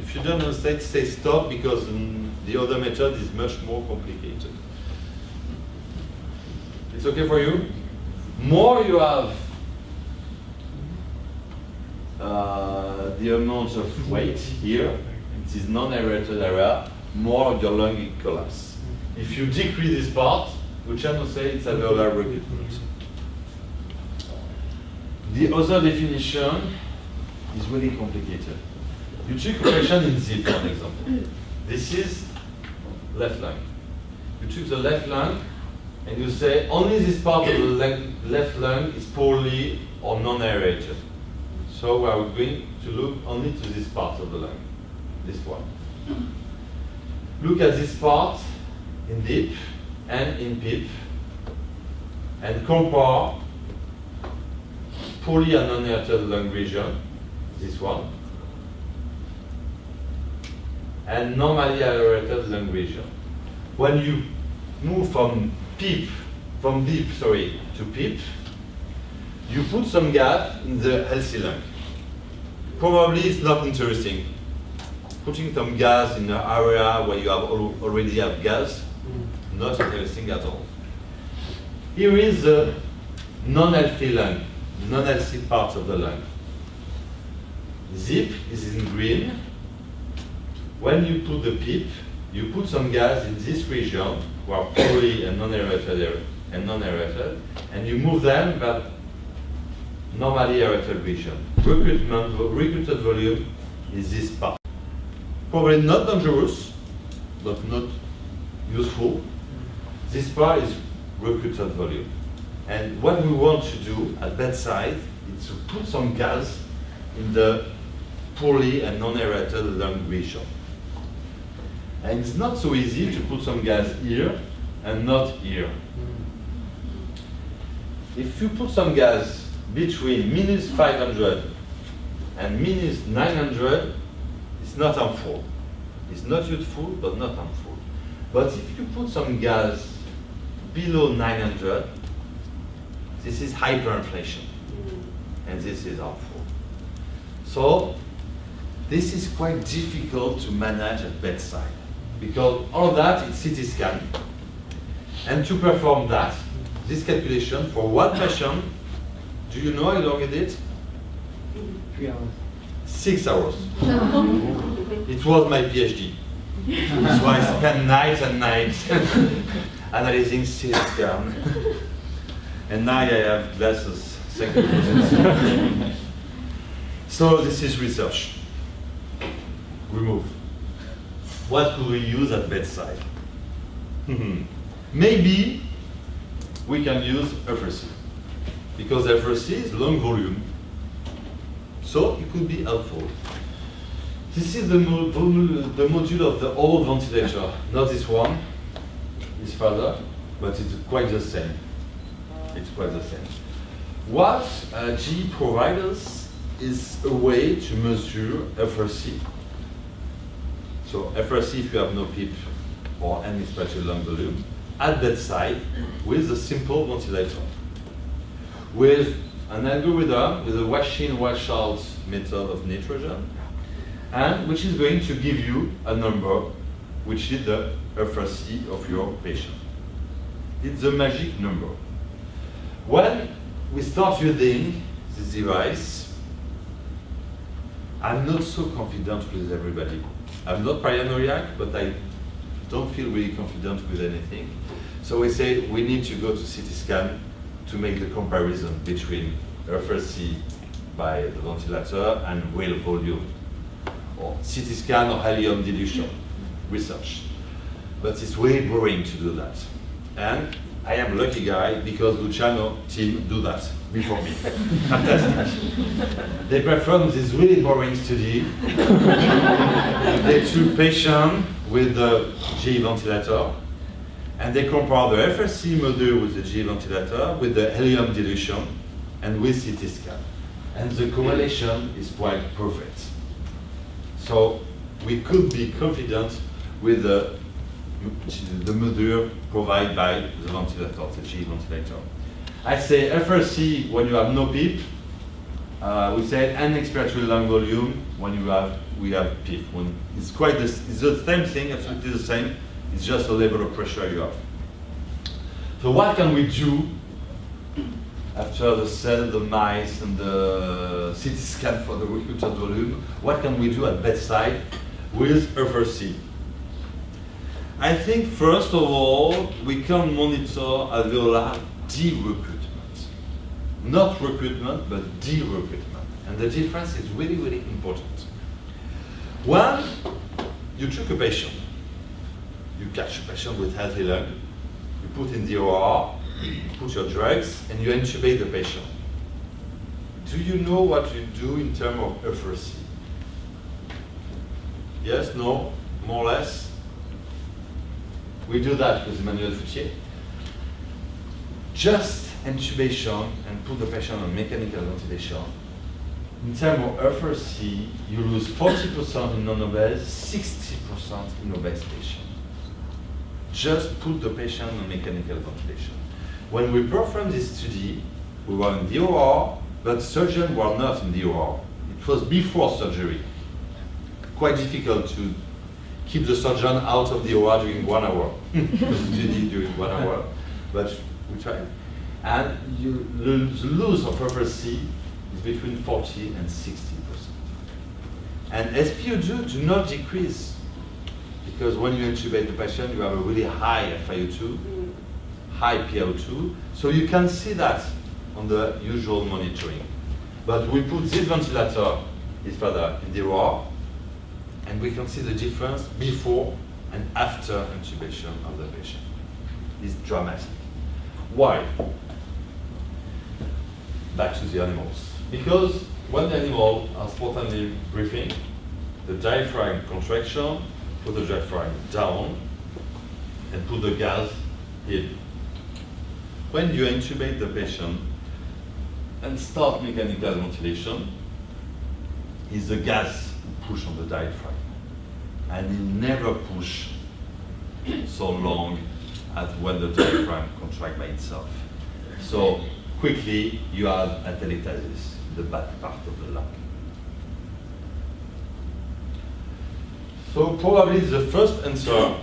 [SPEAKER 1] If you don't understand, say stop, because the other method is much more complicated. It's okay for you? More you have the amount of weight here, it is non-aerated area, more of your lung will collapse. If you decrease this part, we cannot say it's alveolar recruitment. The other definition is really complicated. You took a patient in ZIP, for example. This is left lung. You took the left lung and you say only this part of the left lung is poorly or non-aerated. So we are going to look only to this part of the lung, this one. Look at this part in DEEP and in PEEP and compare poorly and non-aerated lung region, this one, and normally aerated lung region. When you move from PEEP from deep, to PEEP, you put some gas in the healthy lung. Probably it's not interesting. Putting some gas in an area where you already have gas, not interesting at all. Here is the non-healthy lung, non-healthy part of the lung. Zip is in green. When you put the PEEP, you put some gas in this region, where poorly and non-aerated, and you move them that normally aerated region. Recruited volume is this part. Probably not dangerous, but not useful. This part is recruited volume. And what we want to do at bedside is to put some gas in the poorly and non-aerated lung region. And it's not so easy to put some gas here and not here. If you put some gas between minus 500 and minus 900, it's not harmful. It's not useful, but not harmful. But if you put some gas below 900, this is hyperinflation, and this is harmful. So this is quite difficult to manage at bedside, because all of that is CT scan. And to perform that, this calculation for one patient, do you know how long it did?
[SPEAKER 2] 3 hours.
[SPEAKER 1] 6 hours. It was my PhD. So I spent nights and nights analyzing CT scan. And now I have glasses. Thank you. So this is research. Remove. What could we use at bedside? Maybe we can use FRC, because FRC is long volume, so it could be helpful. This is the module of the old ventilator, not this one. It's further, but it's quite the same. It's quite the same. What GE provides us is a way to measure FRC. So FRC, if you have no PEEP or any respiratory lung volume, at bedside with a simple ventilator, with an algorithm with a wash-in, wash-out method of nitrogen, and which is going to give you a number, which is the FRC of your patient. It's a magic number. When we start using this device, I'm not so confident with everybody. I'm not paranoiac, but I don't feel really confident with anything. So we say we need to go to CT scan to make the comparison between FRC by the ventilator and real volume, or CT scan or helium dilution research. But it's way boring to do that. And I am a lucky guy because Luciano team do that before me. Fantastic. They performed this really boring study. They took patients with the GE ventilator, and they compare the FRC module with the GE ventilator with the helium dilution and with CT scan. And the correlation is quite perfect. So we could be confident with the module provided by the ventilator, the GE ventilator. I say FRC when you have no PEEP. We say N expiratory lung volume when we have PEEP. When it's the same thing, absolutely the same. It's just a level of pressure you have. So what can we do after the cell, the mice, and the CT scan for the recruited volume? What can we do at bedside with FRC? I think first of all, we can monitor alveolar de-recruitment. Not recruitment, but de-recruitment. And the difference is really, really important. When you took a patient, you catch a patient with healthy lung, you put in the OR, you put your drugs, and you intubate the patient. Do you know what you do in terms of FRC? Yes, no, more or less? We do that with Emmanuel Foutier. Just intubation and put the patient on mechanical ventilation. In terms of FRC, you lose 40% in non-obese, 60% in obese patients. Just put the patient on mechanical ventilation. when we performed this study, we were in the OR, but surgeons were not in the OR. It was before surgery. Quite difficult to keep the surgeon out of the OR during 1 hour. Study during 1 hour, but we tried. And the loss of FRC is between 40 and 60%. And SpO2 do not decrease, because when you intubate the patient, you have a really high FiO2, high PaO2, so you can see that on the usual monitoring. But we put this ventilator is further in the OR, and we can see the difference before and after intubation of the patient. It's dramatic. Why? Back to the animals. Because when the animals are spontaneously breathing, the diaphragm contraction, put the diaphragm down, and put the gas in. When you intubate the patient and start mechanical ventilation, is the gas push on the diaphragm. And it never push so long as when the diaphragm contracts by itself. So quickly you have atelectasis, the back part of the lung. So probably the first answer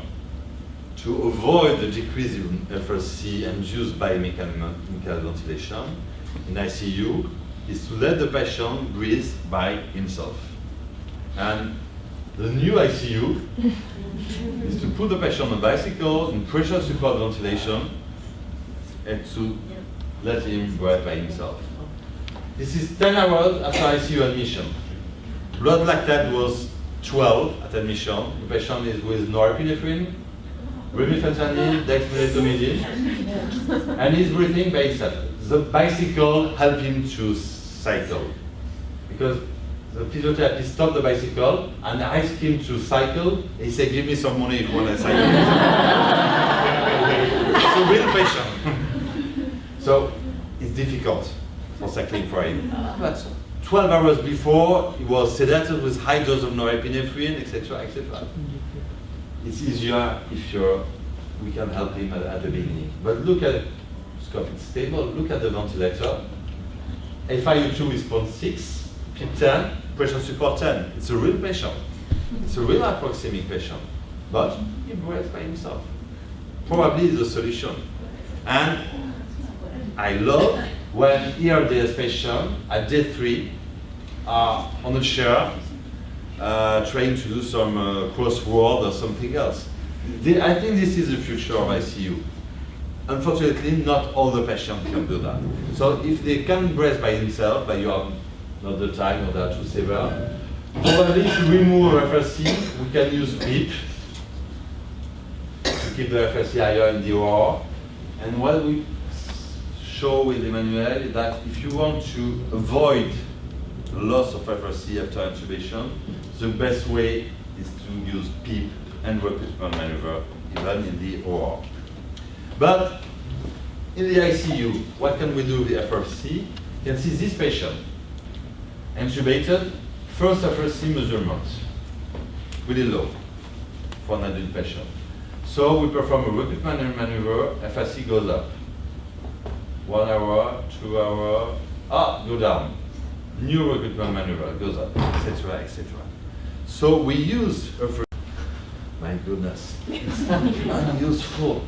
[SPEAKER 1] to avoid the decrease in FRC induced by mechanical ventilation in ICU is to let the patient breathe by himself. And the new ICU is to put the patient on a bicycle in pressure support ventilation and to let him breathe by himself. This is 10 hours after ICU admission. Blood lactate was 12 at admission. The patient is with norepinephrine, remifentanil, dexmedetomidine, and he's breathing by himself. The bicycle helped him to cycle, because the physiotherapist stopped the bicycle and asked him to cycle. He said, "Give me some money if you want to cycle." It's a real patient. So it's difficult for cycling for him. But 12 hours before, he was sedated with high dose of norepinephrine, etc., etc. It's easier if we can help him at the beginning. But look at scope, it's stable. Look at the ventilator. FiO2 is 0.6, PIP 10, pressure support 10. It's a real patient. It's a real hypoxemic patient. But he breathes by himself. Probably the solution. And I love when ERDS patients at day 3 are on a chair trying to do some crossword or something else. I think this is the future of ICU. Unfortunately, not all the patients can do that. So if they can breathe by themselves, but you have not the time or they are too severe, probably to remove FRC, we can use PIP to keep the FRC higher in the OR. And what we show with Emmanuel is that if you want to avoid the loss of FRC after intubation, the best way is to use PIP and recruitment maneuver, even in the OR. But in the ICU, what can we do with the FRC? You can see this patient, intubated, first FRC measurement, really low for an adult patient. So we perform a recruitment maneuver, FRC goes up. 1 hour, 2 hours, go down. New recruitment maneuver goes up, etc., etc. So we use FRC. My goodness, it's unuseful.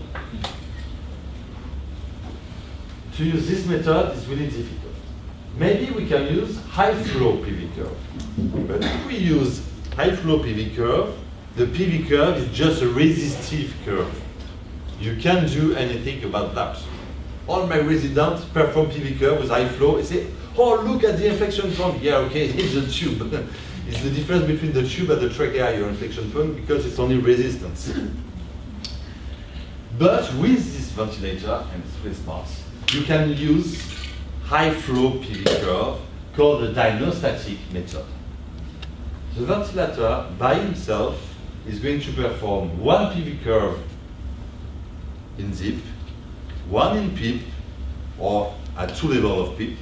[SPEAKER 1] To use this method is really difficult. Maybe we can use high flow PV curve. But if we use high flow PV curve, the PV curve is just a resistive curve. You can't do anything about that. All my residents perform PV curve with high flow and say, "Oh, look at the inflection point." Yeah, okay, it's the tube. It's the difference between the tube and the trachea, your inflection point, because it's only resistance. But with this ventilator, and it's really smart, you can use high flow PV curve called the dynostatic method. The ventilator by himself is going to perform one PV curve in zip, one in PIP, or at 2 levels of PIP,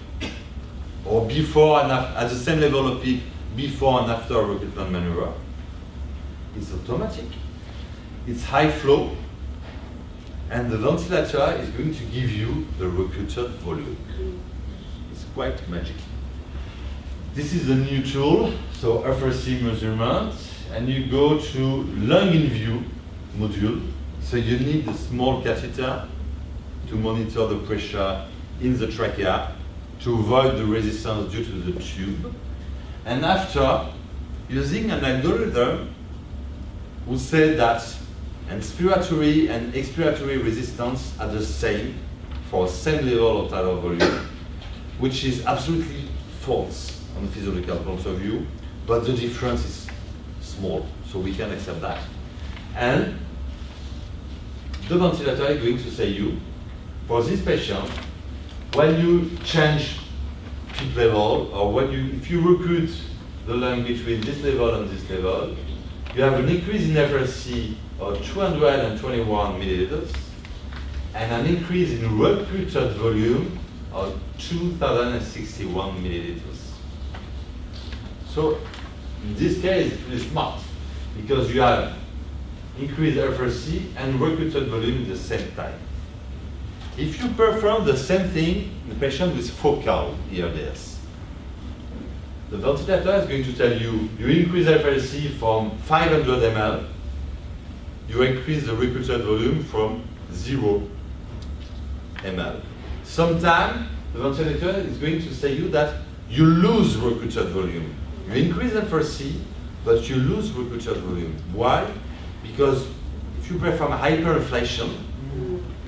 [SPEAKER 1] or before and after, at the same level of PIP, before and after recruitment maneuver. It's automatic. It's high flow. and the ventilator is going to give you the recruited volume. It's quite magic. This is a new tool, so FRC measurement, and you go to lung in view module. So you need a small catheter to monitor the pressure in the trachea to avoid the resistance due to the tube. And after, using an algorithm, we say that inspiratory and expiratory resistance are the same for same level of tidal volume, which is absolutely false on the physiological point of view, but the difference is small, so we can accept that. And the ventilator is going to say you, for this patient, when you change peak level, or if you recruit the lung between this level and this level, you have an increase in FRC of 221 milliliters and an increase in recruited volume of 2061 milliliters. So in this case, it's really smart because you have increased FRC and recruited volume at the same time. If you perform the same thing in the patient with focal ERDS, the ventilator is going to tell you, you increase FRC from 500 ml, you increase the recruited volume from 0 ml. Sometimes the ventilator is going to say you that you lose recruited volume. You increase FRC, but you lose recruited volume. Why? Because if you perform hyperinflation,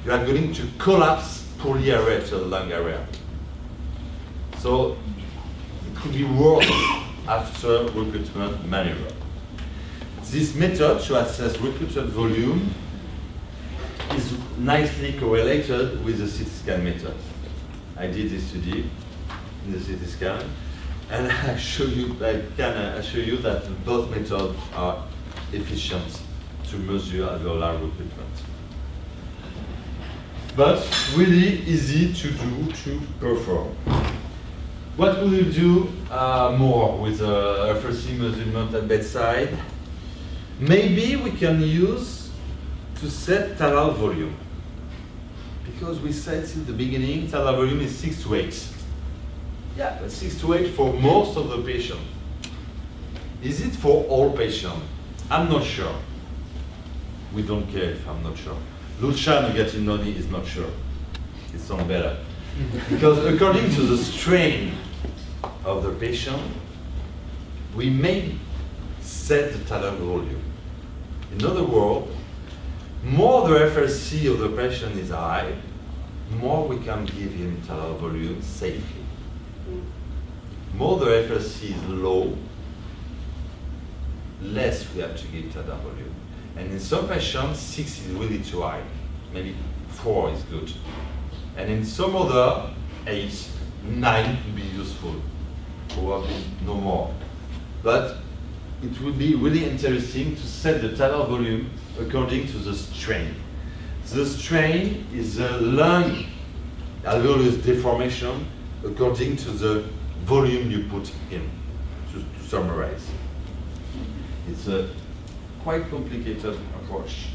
[SPEAKER 1] you are going to collapse poorly aerated lung area. So it could be worse after recruitment maneuver. This method to assess recruited volume is nicely correlated with the CT scan method. I did this study in the CT scan, and I can assure you that both methods are efficient to measure alveolar recruitment. But really easy to do, to perform. What will you do more with FRC measurement at bedside? Maybe we can use to set tidal volume. Because we said since the beginning, tidal volume is 6 to 8. Yeah, but 6 to 8 for most of the patients. Is it for all patients? I'm not sure. We don't care if I'm not sure. Lucia Nugatinoni is not sure. It sounds better. Because according to the strain of the patient, we may set the tidal volume. In other words, more the FRC of the patient is high, more we can give him tidal volume safely. More the FRC is low, less we have to give tidal volume. And in some patients, 6 is really too high. Maybe 4 is good. And in some other, 8, 9 would be useful. Probably no more. But it would be really interesting to set the tidal volume according to the strain. The strain is the lung alveolus deformation according to the volume you put in, to summarize. It's a quite complicated approach.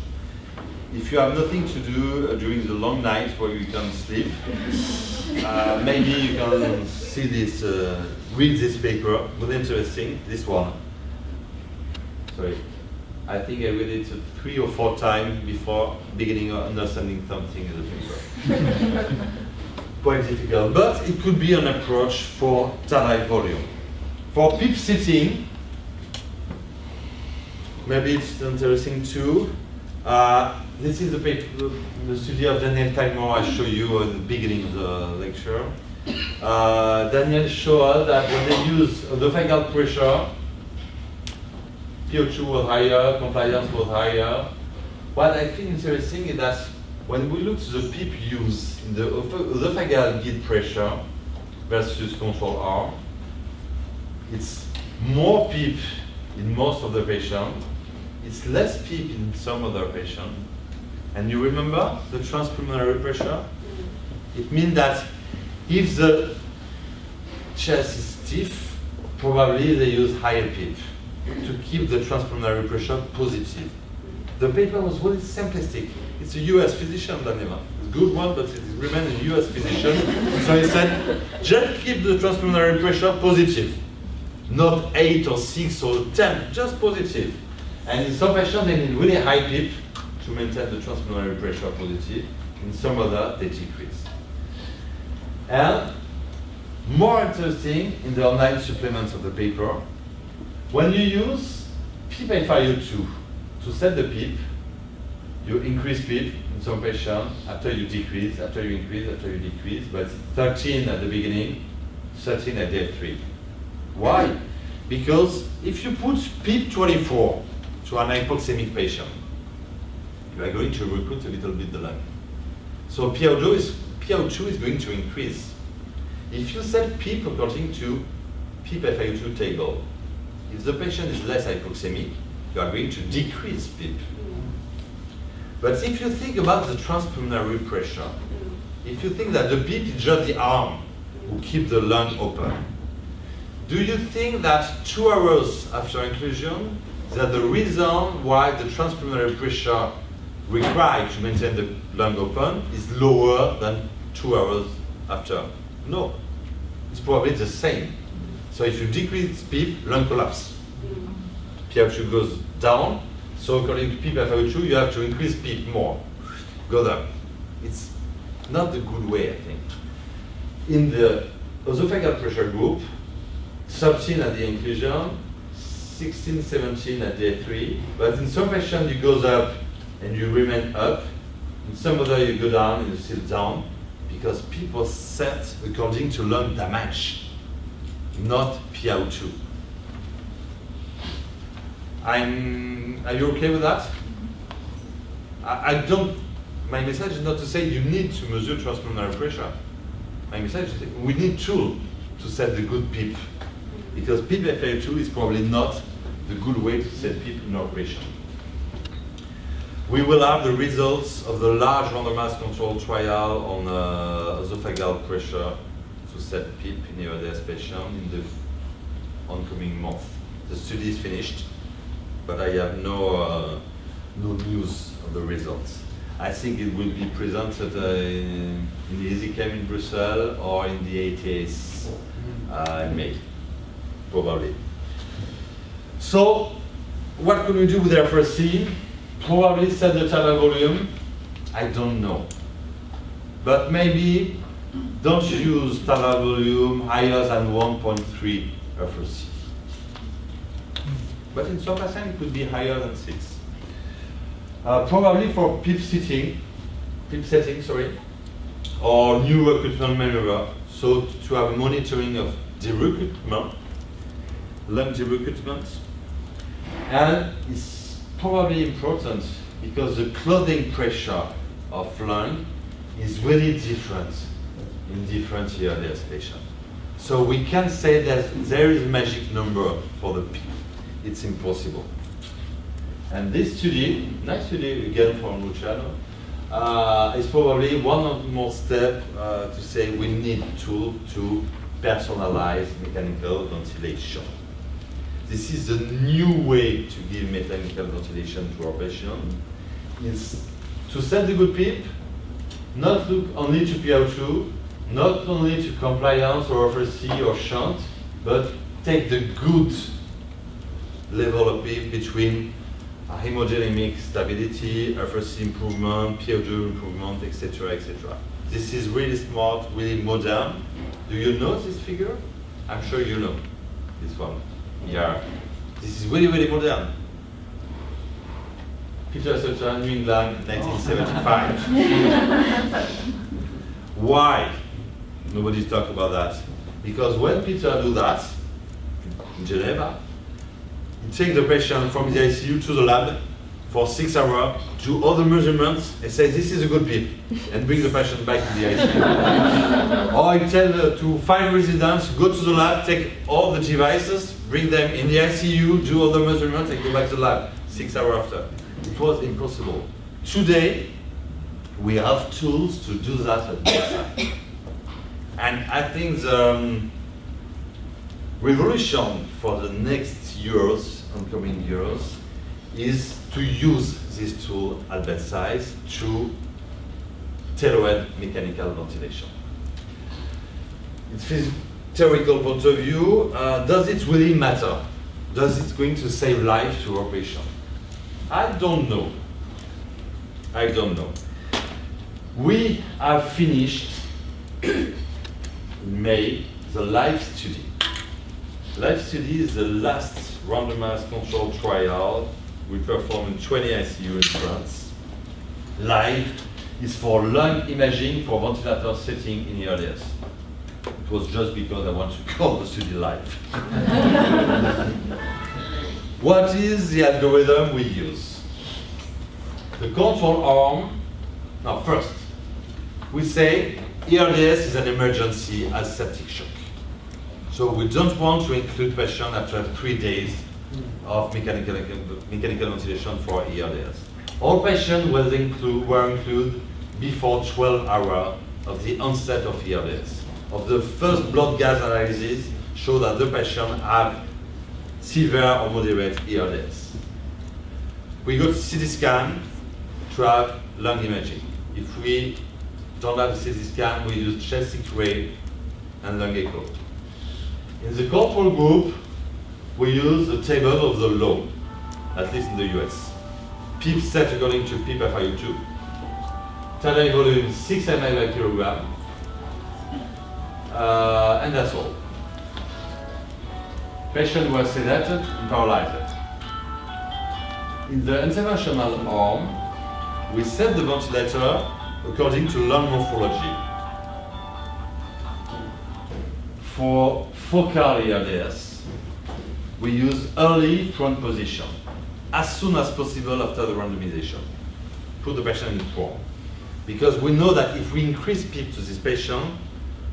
[SPEAKER 1] If you have nothing to do during the long night where you can sleep, maybe you can see this, read this paper, very interesting, this one. Sorry, I think I read it 3 or 4 times before beginning of understanding something in the paper. Quite difficult, but it could be an approach for tidal volume. For PEEP sitting, maybe it's interesting too. This is the paper, the study of Daniel Taimor I showed you at the beginning of the lecture. Daniel showed us that when they use the vagal pressure, PO2 was higher, compliance was higher. What I think interesting is that when we look to the PEEP use in the esophageal guide pressure versus control arm, it's more PEEP in most of the patients, it's less PEEP in some other patients. And you remember the transpulmonary pressure? It means that if the chest is stiff, probably they use higher PEEP to keep the transpulmonary pressure positive. The paper was really simplistic. It's a US physician, Daniela. It's a good one, but it remains a US physician. So he said, just keep the transpulmonary pressure positive. Not 8 or 6 or 10, just positive. And in some patients, they need really high PEEP to maintain the transpulmonary pressure positive. In some other, they decrease. And more interesting, in the online supplements of the paper, when you use PEEP FiO2 to set the PEEP, you increase PEEP in some patients, after you decrease, after you increase, after you decrease, but it's 13 at the beginning, 13 at day 3. Why? Because if you put PEEP 24 to an hypoxemic patient, you are going to recruit a little bit the lung. So PO2 is going to increase. If you set PEEP according to PEEP FiO2 table, if the patient is less hypoxemic, you are going to decrease PEEP. But if you think about the transpulmonary pressure, if you think that the PEEP is just the arm who keep the lung open, do you think that 2 hours after inclusion, that the reason why the transpulmonary pressure required to maintain the lung open is lower than 2 hours after? No, it's probably the same. So if you decrease PEEP, lung collapse. PO2 goes down, so according to PEEP FiO2, you have to increase PEEP more, go down. It's not the good way, I think. In the esophageal pressure group, 13 at the inclusion, 16, 17 at day 3, but in some patients it goes up and you remain up, in some other you go down and you still down, because people set according to lung damage, not PO2. Are you okay with that? My message is not to say you need to measure transpulmonary pressure. My message is that we need tools to set the good PEEP, because PEEP FiO2 is probably not the good way to set PEEP in our patient. We will have the results of the large randomized control trial on esophageal pressure to set PEEP in EODS patient in the oncoming month. The study is finished, but I have no news of the results. I think it will be presented in the EasyChem in Brussels or in the ATS in May, probably. So, what can we do with FRC? Probably set the tidal volume. I don't know. But maybe don't use tidal volume higher than 1.3 FRC. But in some patients it could be higher than 6. Probably for PEEP setting, or new recruitment maneuver. So to have monitoring of de-recruitment, lung de-recruitment. And it's probably important because the clothing pressure of lung is really different in different EODS patients. So we can say that there is a magic number for the PEEP. It's impossible. And this study, nice study again from Luciano, is probably one more step to say we need tool to personalize mechanical ventilation. This is the new way to give mechanical ventilation to our patient. Is to set the good PEEP, not look only to PO2, not only to compliance or FRC or shunt, but take the good level of PEEP between hemodynamic stability, FRC improvement, PO2 improvement, etc., etc. This is really smart, really modern. Do you know this figure? I'm sure you know this one. Yeah. This is really, really modern. Peter Sutter, New England, 1975. Why? Nobody talked about that. Because when Peter do that, in Geneva, he takes the patient from the ICU to the lab for 6 hours, do all the measurements, and say this is a good PEEP, and bring the patient back to the ICU. Or he tells to 5 residents, go to the lab, take all the devices, bring them in the ICU, do all the measurements, and go back to the lab 6 hours after. It was impossible. Today, we have tools to do that at bedside. And I think the revolution for the next years, oncoming years, is to use this tool at bedside to tailor mechanical ventilation. It's theoretical point of view, does it really matter? Does it going to save life to our patient? I don't know. I don't know. We have finished in May the life study. Life study is the last randomized controlled trial we performed in 20 ICU in France. Live is for lung imaging for ventilator setting in ERDS. It was just because I want to call the study live. What is the algorithm we use? The control arm, now first, we say ERDS is an emergency as septic shock. So we don't want to include patient after 3 days of mechanical ventilation for ERDS. All patients were included before 12 hours of the onset of ERDS. Of the first blood gas analysis show that the patient have severe or moderate ERDS. We go to CT scan to have lung imaging. If we don't have a CT scan, we use chest X-ray and lung echo. In the control group, we use the table of the law, at least in the US. PEEP set according to PEEP FiO2. Tally volume 6 ml per kilogram. And that's all. Patients were sedated and paralyzed. In the interventional arm, we set the ventilator according to lung morphology. For focal ERDS, we use early prone position, as soon as possible after the randomization. Put the patient in prone. Because we know that if we increase PEEP to this patient,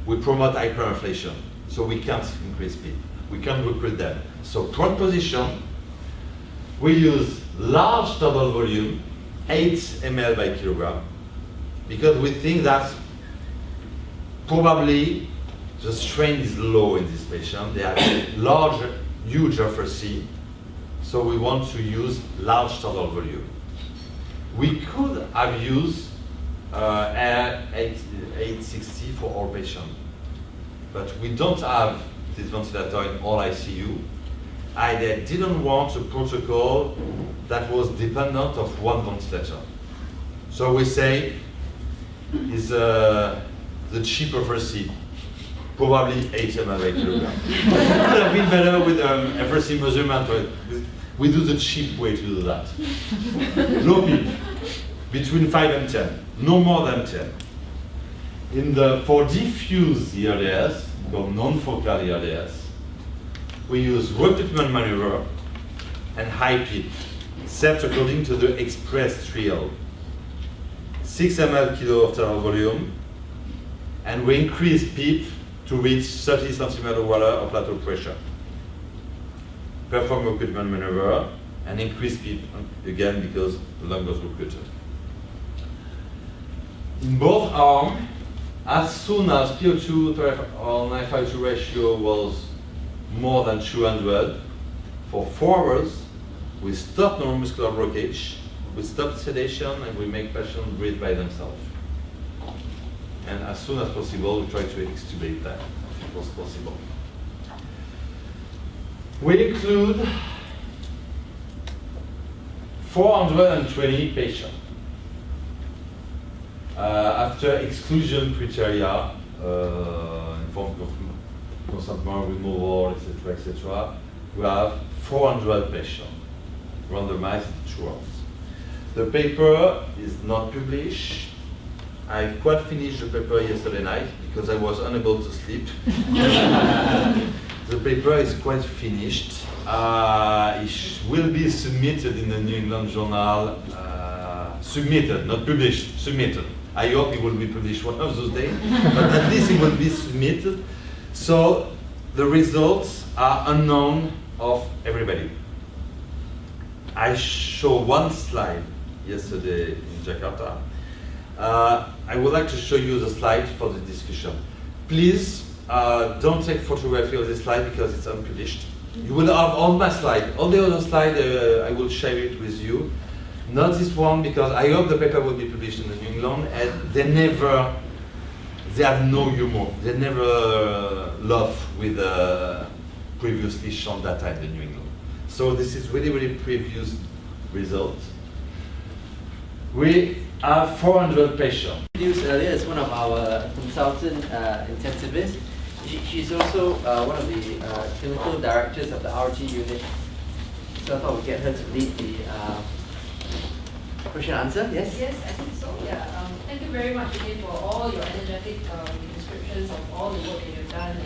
[SPEAKER 1] we promote hyperinflation. So we can't increase PEEP. We can't recruit them. So prone position, we use large total volume, 8 ml by kilogram, because we think that probably the strain is low in this patient. They have large, huge FRC, so we want to use large total volume. We could have used air 860 for all patients, but we don't have this ventilator in all ICU. I didn't want a protocol that was dependent of one ventilator. So we say is the cheap FRC, probably 8 ml per kilogram. It would have been better with FRC measurement. We do the cheap way to do that. Low PEEP, between 5 and 10, no more than 10. For diffuse ERDS, called non-focal ERDS, we use recruitment maneuver and high PEEP, set according to the express trial. 6 ml kilo of total volume, and we increase PEEP to reach 30 centimeter water of lateral pressure. Perform recruitment maneuver and increase PEEP again because the lung was recruited. In both arms, as soon as PO2 or NiFi2 ratio was more than 200, for 4 hours, we stop neuromuscular blockage, we stop sedation, and we make patients breathe by themselves. And as soon as possible, we try to extubate them, if it was possible. We include 420 patients. After exclusion criteria, in form of consentement, removal, etc., we have 400 patients randomized to 2 arms. The paper is not published. I quite finished the paper yesterday night because I was unable to sleep. The paper is quite finished. It will be submitted in the New England Journal. Submitted, not published, submitted. I hope it will be published one of those days, but at least it will be submitted. So the results are unknown of everybody. I showed one slide yesterday in Jakarta. I would like to show you the slide for the discussion. Please don't take photography of this slide because it's unpublished. You will have all my slides. All the other slides, I will share it with you. Not this one, because I hope the paper will be published in the New England, and they have no humor. They never laugh with previously shown data in the New England. So this is really, really previous results. We have 400 patients.
[SPEAKER 3] Introduced earlier is one of our consultant intensivists. She's also one of the clinical directors of the RT unit. So I thought we'd get her to lead the question answer. Yes?
[SPEAKER 4] Yes, I think so. Yeah. Thank you very much again for all your energetic descriptions of all the work that you've done. And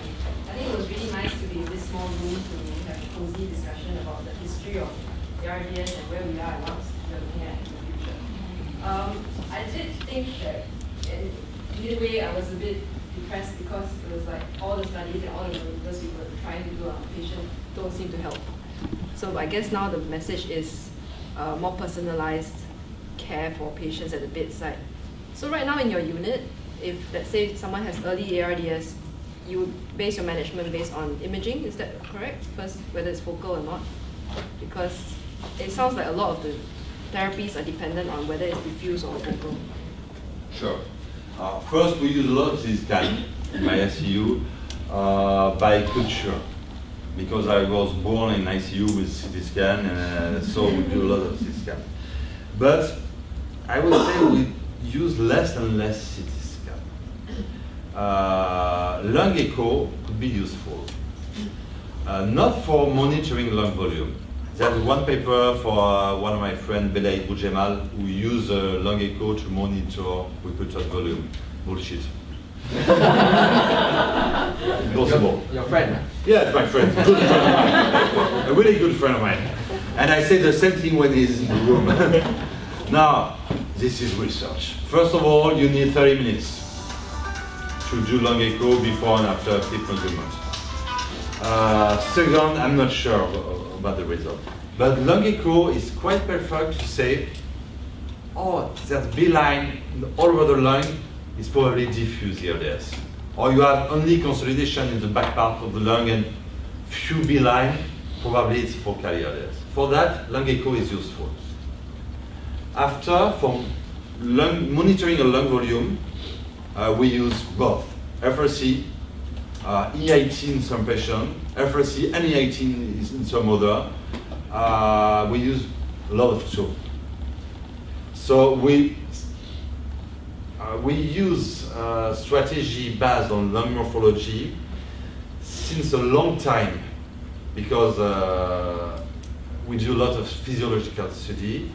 [SPEAKER 4] I think it was really nice to be in this small room to have a cozy discussion about the history of the RDS and where we are and what we're looking at in the future. I did think that in a way I was a bit depressed because it was like all the studies and all the maneuvers we were trying to do on the patient don't seem to help. So I guess now the message is more personalized care for patients at the bedside. So right now in your unit, if let's say someone has early ARDS, you base your management based on imaging, is that correct? First, whether it's focal or not? Because it sounds like a lot of the therapies are dependent on whether it's diffuse or focal.
[SPEAKER 1] Sure. First, we use a lot of CT scan in my ICU by culture, because I was born in ICU with CT scan, and so we do a lot of CT scan. But I would say we use less and less CT scan. Lung echo could be useful, not for monitoring lung volume. There's one paper for one of my friends, Belaid Boujemal, who used lung echo to monitor repertoire volume. Bullshit. Impossible.
[SPEAKER 3] Your friend?
[SPEAKER 1] Yeah, it's my friend. Good friend. A really good friend of mine. And I say the same thing when he's in the room. Now, this is research. First of all, you need 30 minutes to do lung echo before and after PIP measurement. Second, I'm not sure about the result. But lung echo is quite perfect to say, oh, that B line all over the lung is probably diffuse ARDS. Or you have only consolidation in the back part of the lung and few B line, probably it's focal ARDS. For that, lung echo is useful. After, for monitoring a lung volume, we use both FRC, E18 in some patient, FRC and E18 in some other. We use a lot of two. So we use strategy based on lung morphology since a long time, because we do a lot of physiological study.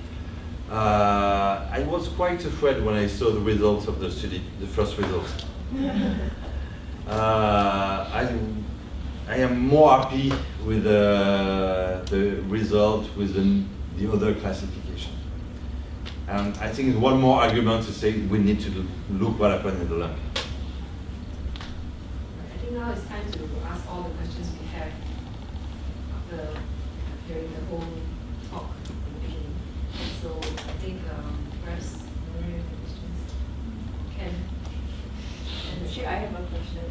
[SPEAKER 1] I was quite afraid when I saw the results of the study, the first results. I am more happy with the result with the other classification. And I think it's one more argument to say we need to look what happened in the lung.
[SPEAKER 4] I think now it's time to ask all the questions we have after hearing the whole talk in the beginning. So I think first, any questions? Ken?
[SPEAKER 5] Actually, I have a question.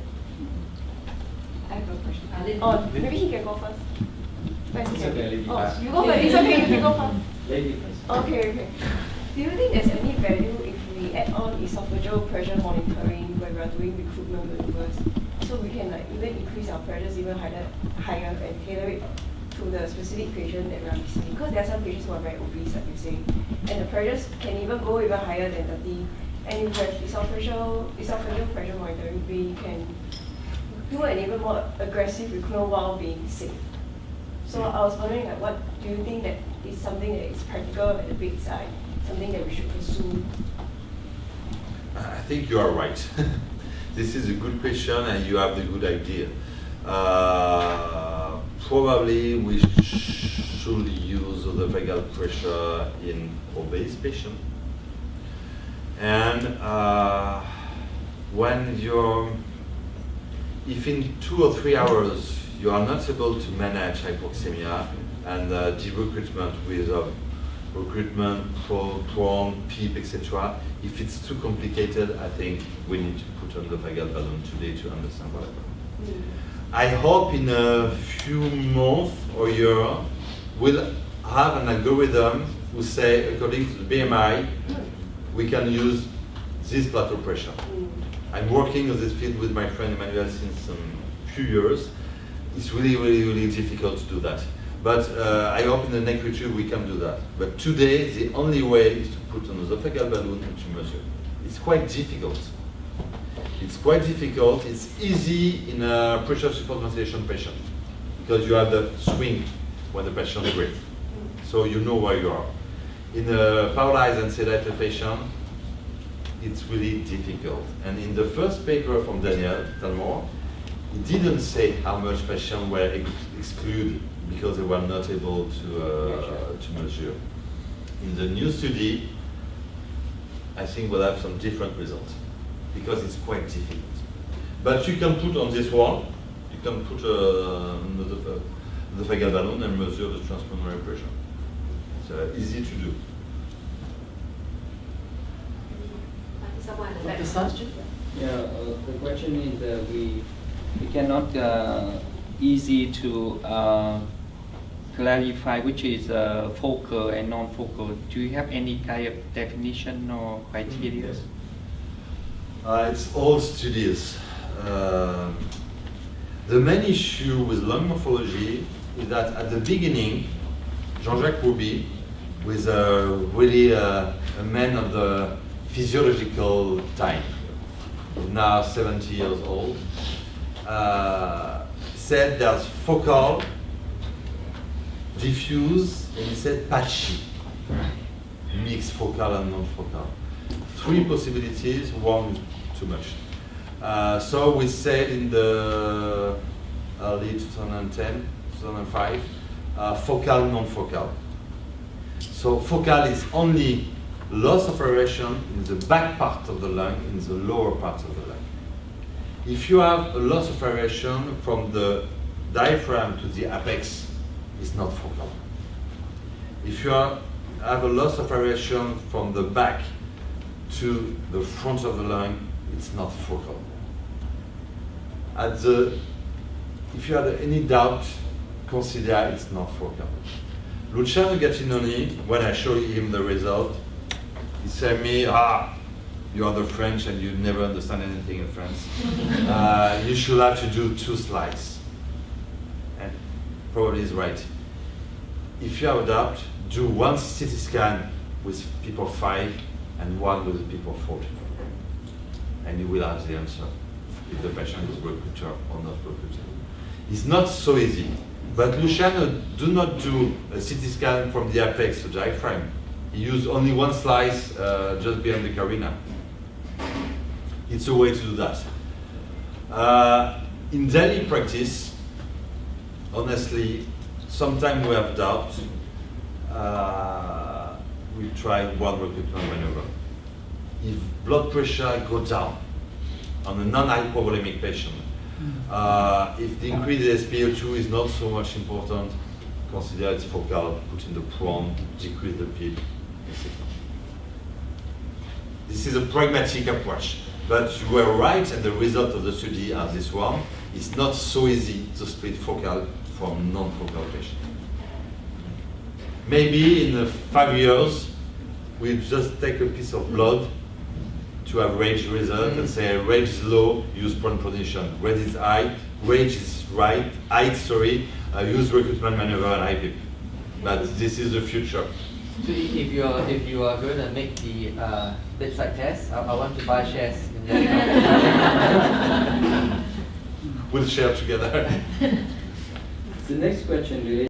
[SPEAKER 4] Oh,
[SPEAKER 5] maybe he can go first.
[SPEAKER 3] It's okay, lady first.
[SPEAKER 5] You go first. It's okay, you can go first.
[SPEAKER 3] Lady first.
[SPEAKER 5] Okay. Do you think there's any value if we add on esophageal pressure monitoring when we are doing recruitment maneuvers, so we can even increase our pressures even higher and tailor it to the specific patient that we are seeing? Because there are some patients who are very obese, like you say, and the pressures can even go even higher than 30. And if we have esophageal pressure monitoring, we can do an even more aggressive recruitment while being safe. So I was wondering, what do you think that is something that is practical at the bedside, something that we should pursue?
[SPEAKER 1] I think you are right. This is a good question and you have the good idea. Probably we should use the vagal pressure in obese patients. And if in 2 or 3 hours you are not able to manage hypoxemia and de-recruitment with recruitment, prone, PEEP, etc., if it's too complicated, I think we need to put on the vagal balloon today to understand what happened. I hope in a few months or year we'll have an algorithm who say, according to the BMI, we can use this plateau pressure. I'm working on this field with my friend Emmanuel since a few years. It's really difficult to do that. But I hope in the next future we can do that. But today, the only way is to put an esophageal balloon and to measure. It's quite difficult. It's easy in a pressure support ventilation patient because you have the swing when the patient breathes. So you know where you are. In a paralyzed and sedated patient, it's really difficult. And in the first paper from Daniel Talmor, he didn't say how much patients were excluded because they were not able to measure. In the new study, I think we'll have some different results because it's quite difficult. But you can put on this wall, you can put the esophageal balloon and measure the transpulmonary pressure. It's easy to do.
[SPEAKER 4] Someone at the back.
[SPEAKER 3] Dr. Saj?
[SPEAKER 6] Yeah, the question is we cannot easy to clarify which is focal and non-focal. Do you have any kind of definition or criteria?
[SPEAKER 1] It's all studies. The main issue with lung morphology is that at the beginning, Jean-Jacques Rouby, who is really a man of the physiological time, now 70 years old, said there's focal, diffuse, and he said patchy, mixed focal and non-focal. Three possibilities, one is too much. So we said in the early 2010, 2005, focal, non-focal. So focal is only loss of aeration in the back part of the lung, in the lower part of the lung. If you have a loss of aeration from the diaphragm to the apex, it's not focal. If you have a loss of aeration from the back to the front of the lung, it's not focal. If you have any doubt, consider it's not focal. Luciano Gattinoni, when I showed him the result, he said to me, you are the French and you never understand anything in France. You should have to do 2 slides. And probably he's right. If you have a doubt, do 1 CT scan with people 5 and 1 with people 40. And you will have the answer if the patient is recruiter or not recruiter. It's not so easy. But Luciano do not do a CT scan from the apex to diaphragm. He used only 1 slice just behind the carina. It's a way to do that. In daily practice, honestly, sometimes we have doubt. We try 1 recruitment maneuver. If blood pressure goes down on a non-hypovolemic patient, if the increased SpO2 is not so much important, consider it's focal, put in the prone, decrease the PIP, etc. This is a pragmatic approach, but you were right, and the result of the study are this one. It's not so easy to split focal from non-focal patients. Maybe in 5 years, we just take a piece of blood to have range result and say range is low, use prone pronation. Range is high, use recruitment maneuver and high PIP. But this is the future.
[SPEAKER 3] So if you are going to make the bedside test, I want to buy shares in your company.
[SPEAKER 1] We'll share together.
[SPEAKER 6] The next question relates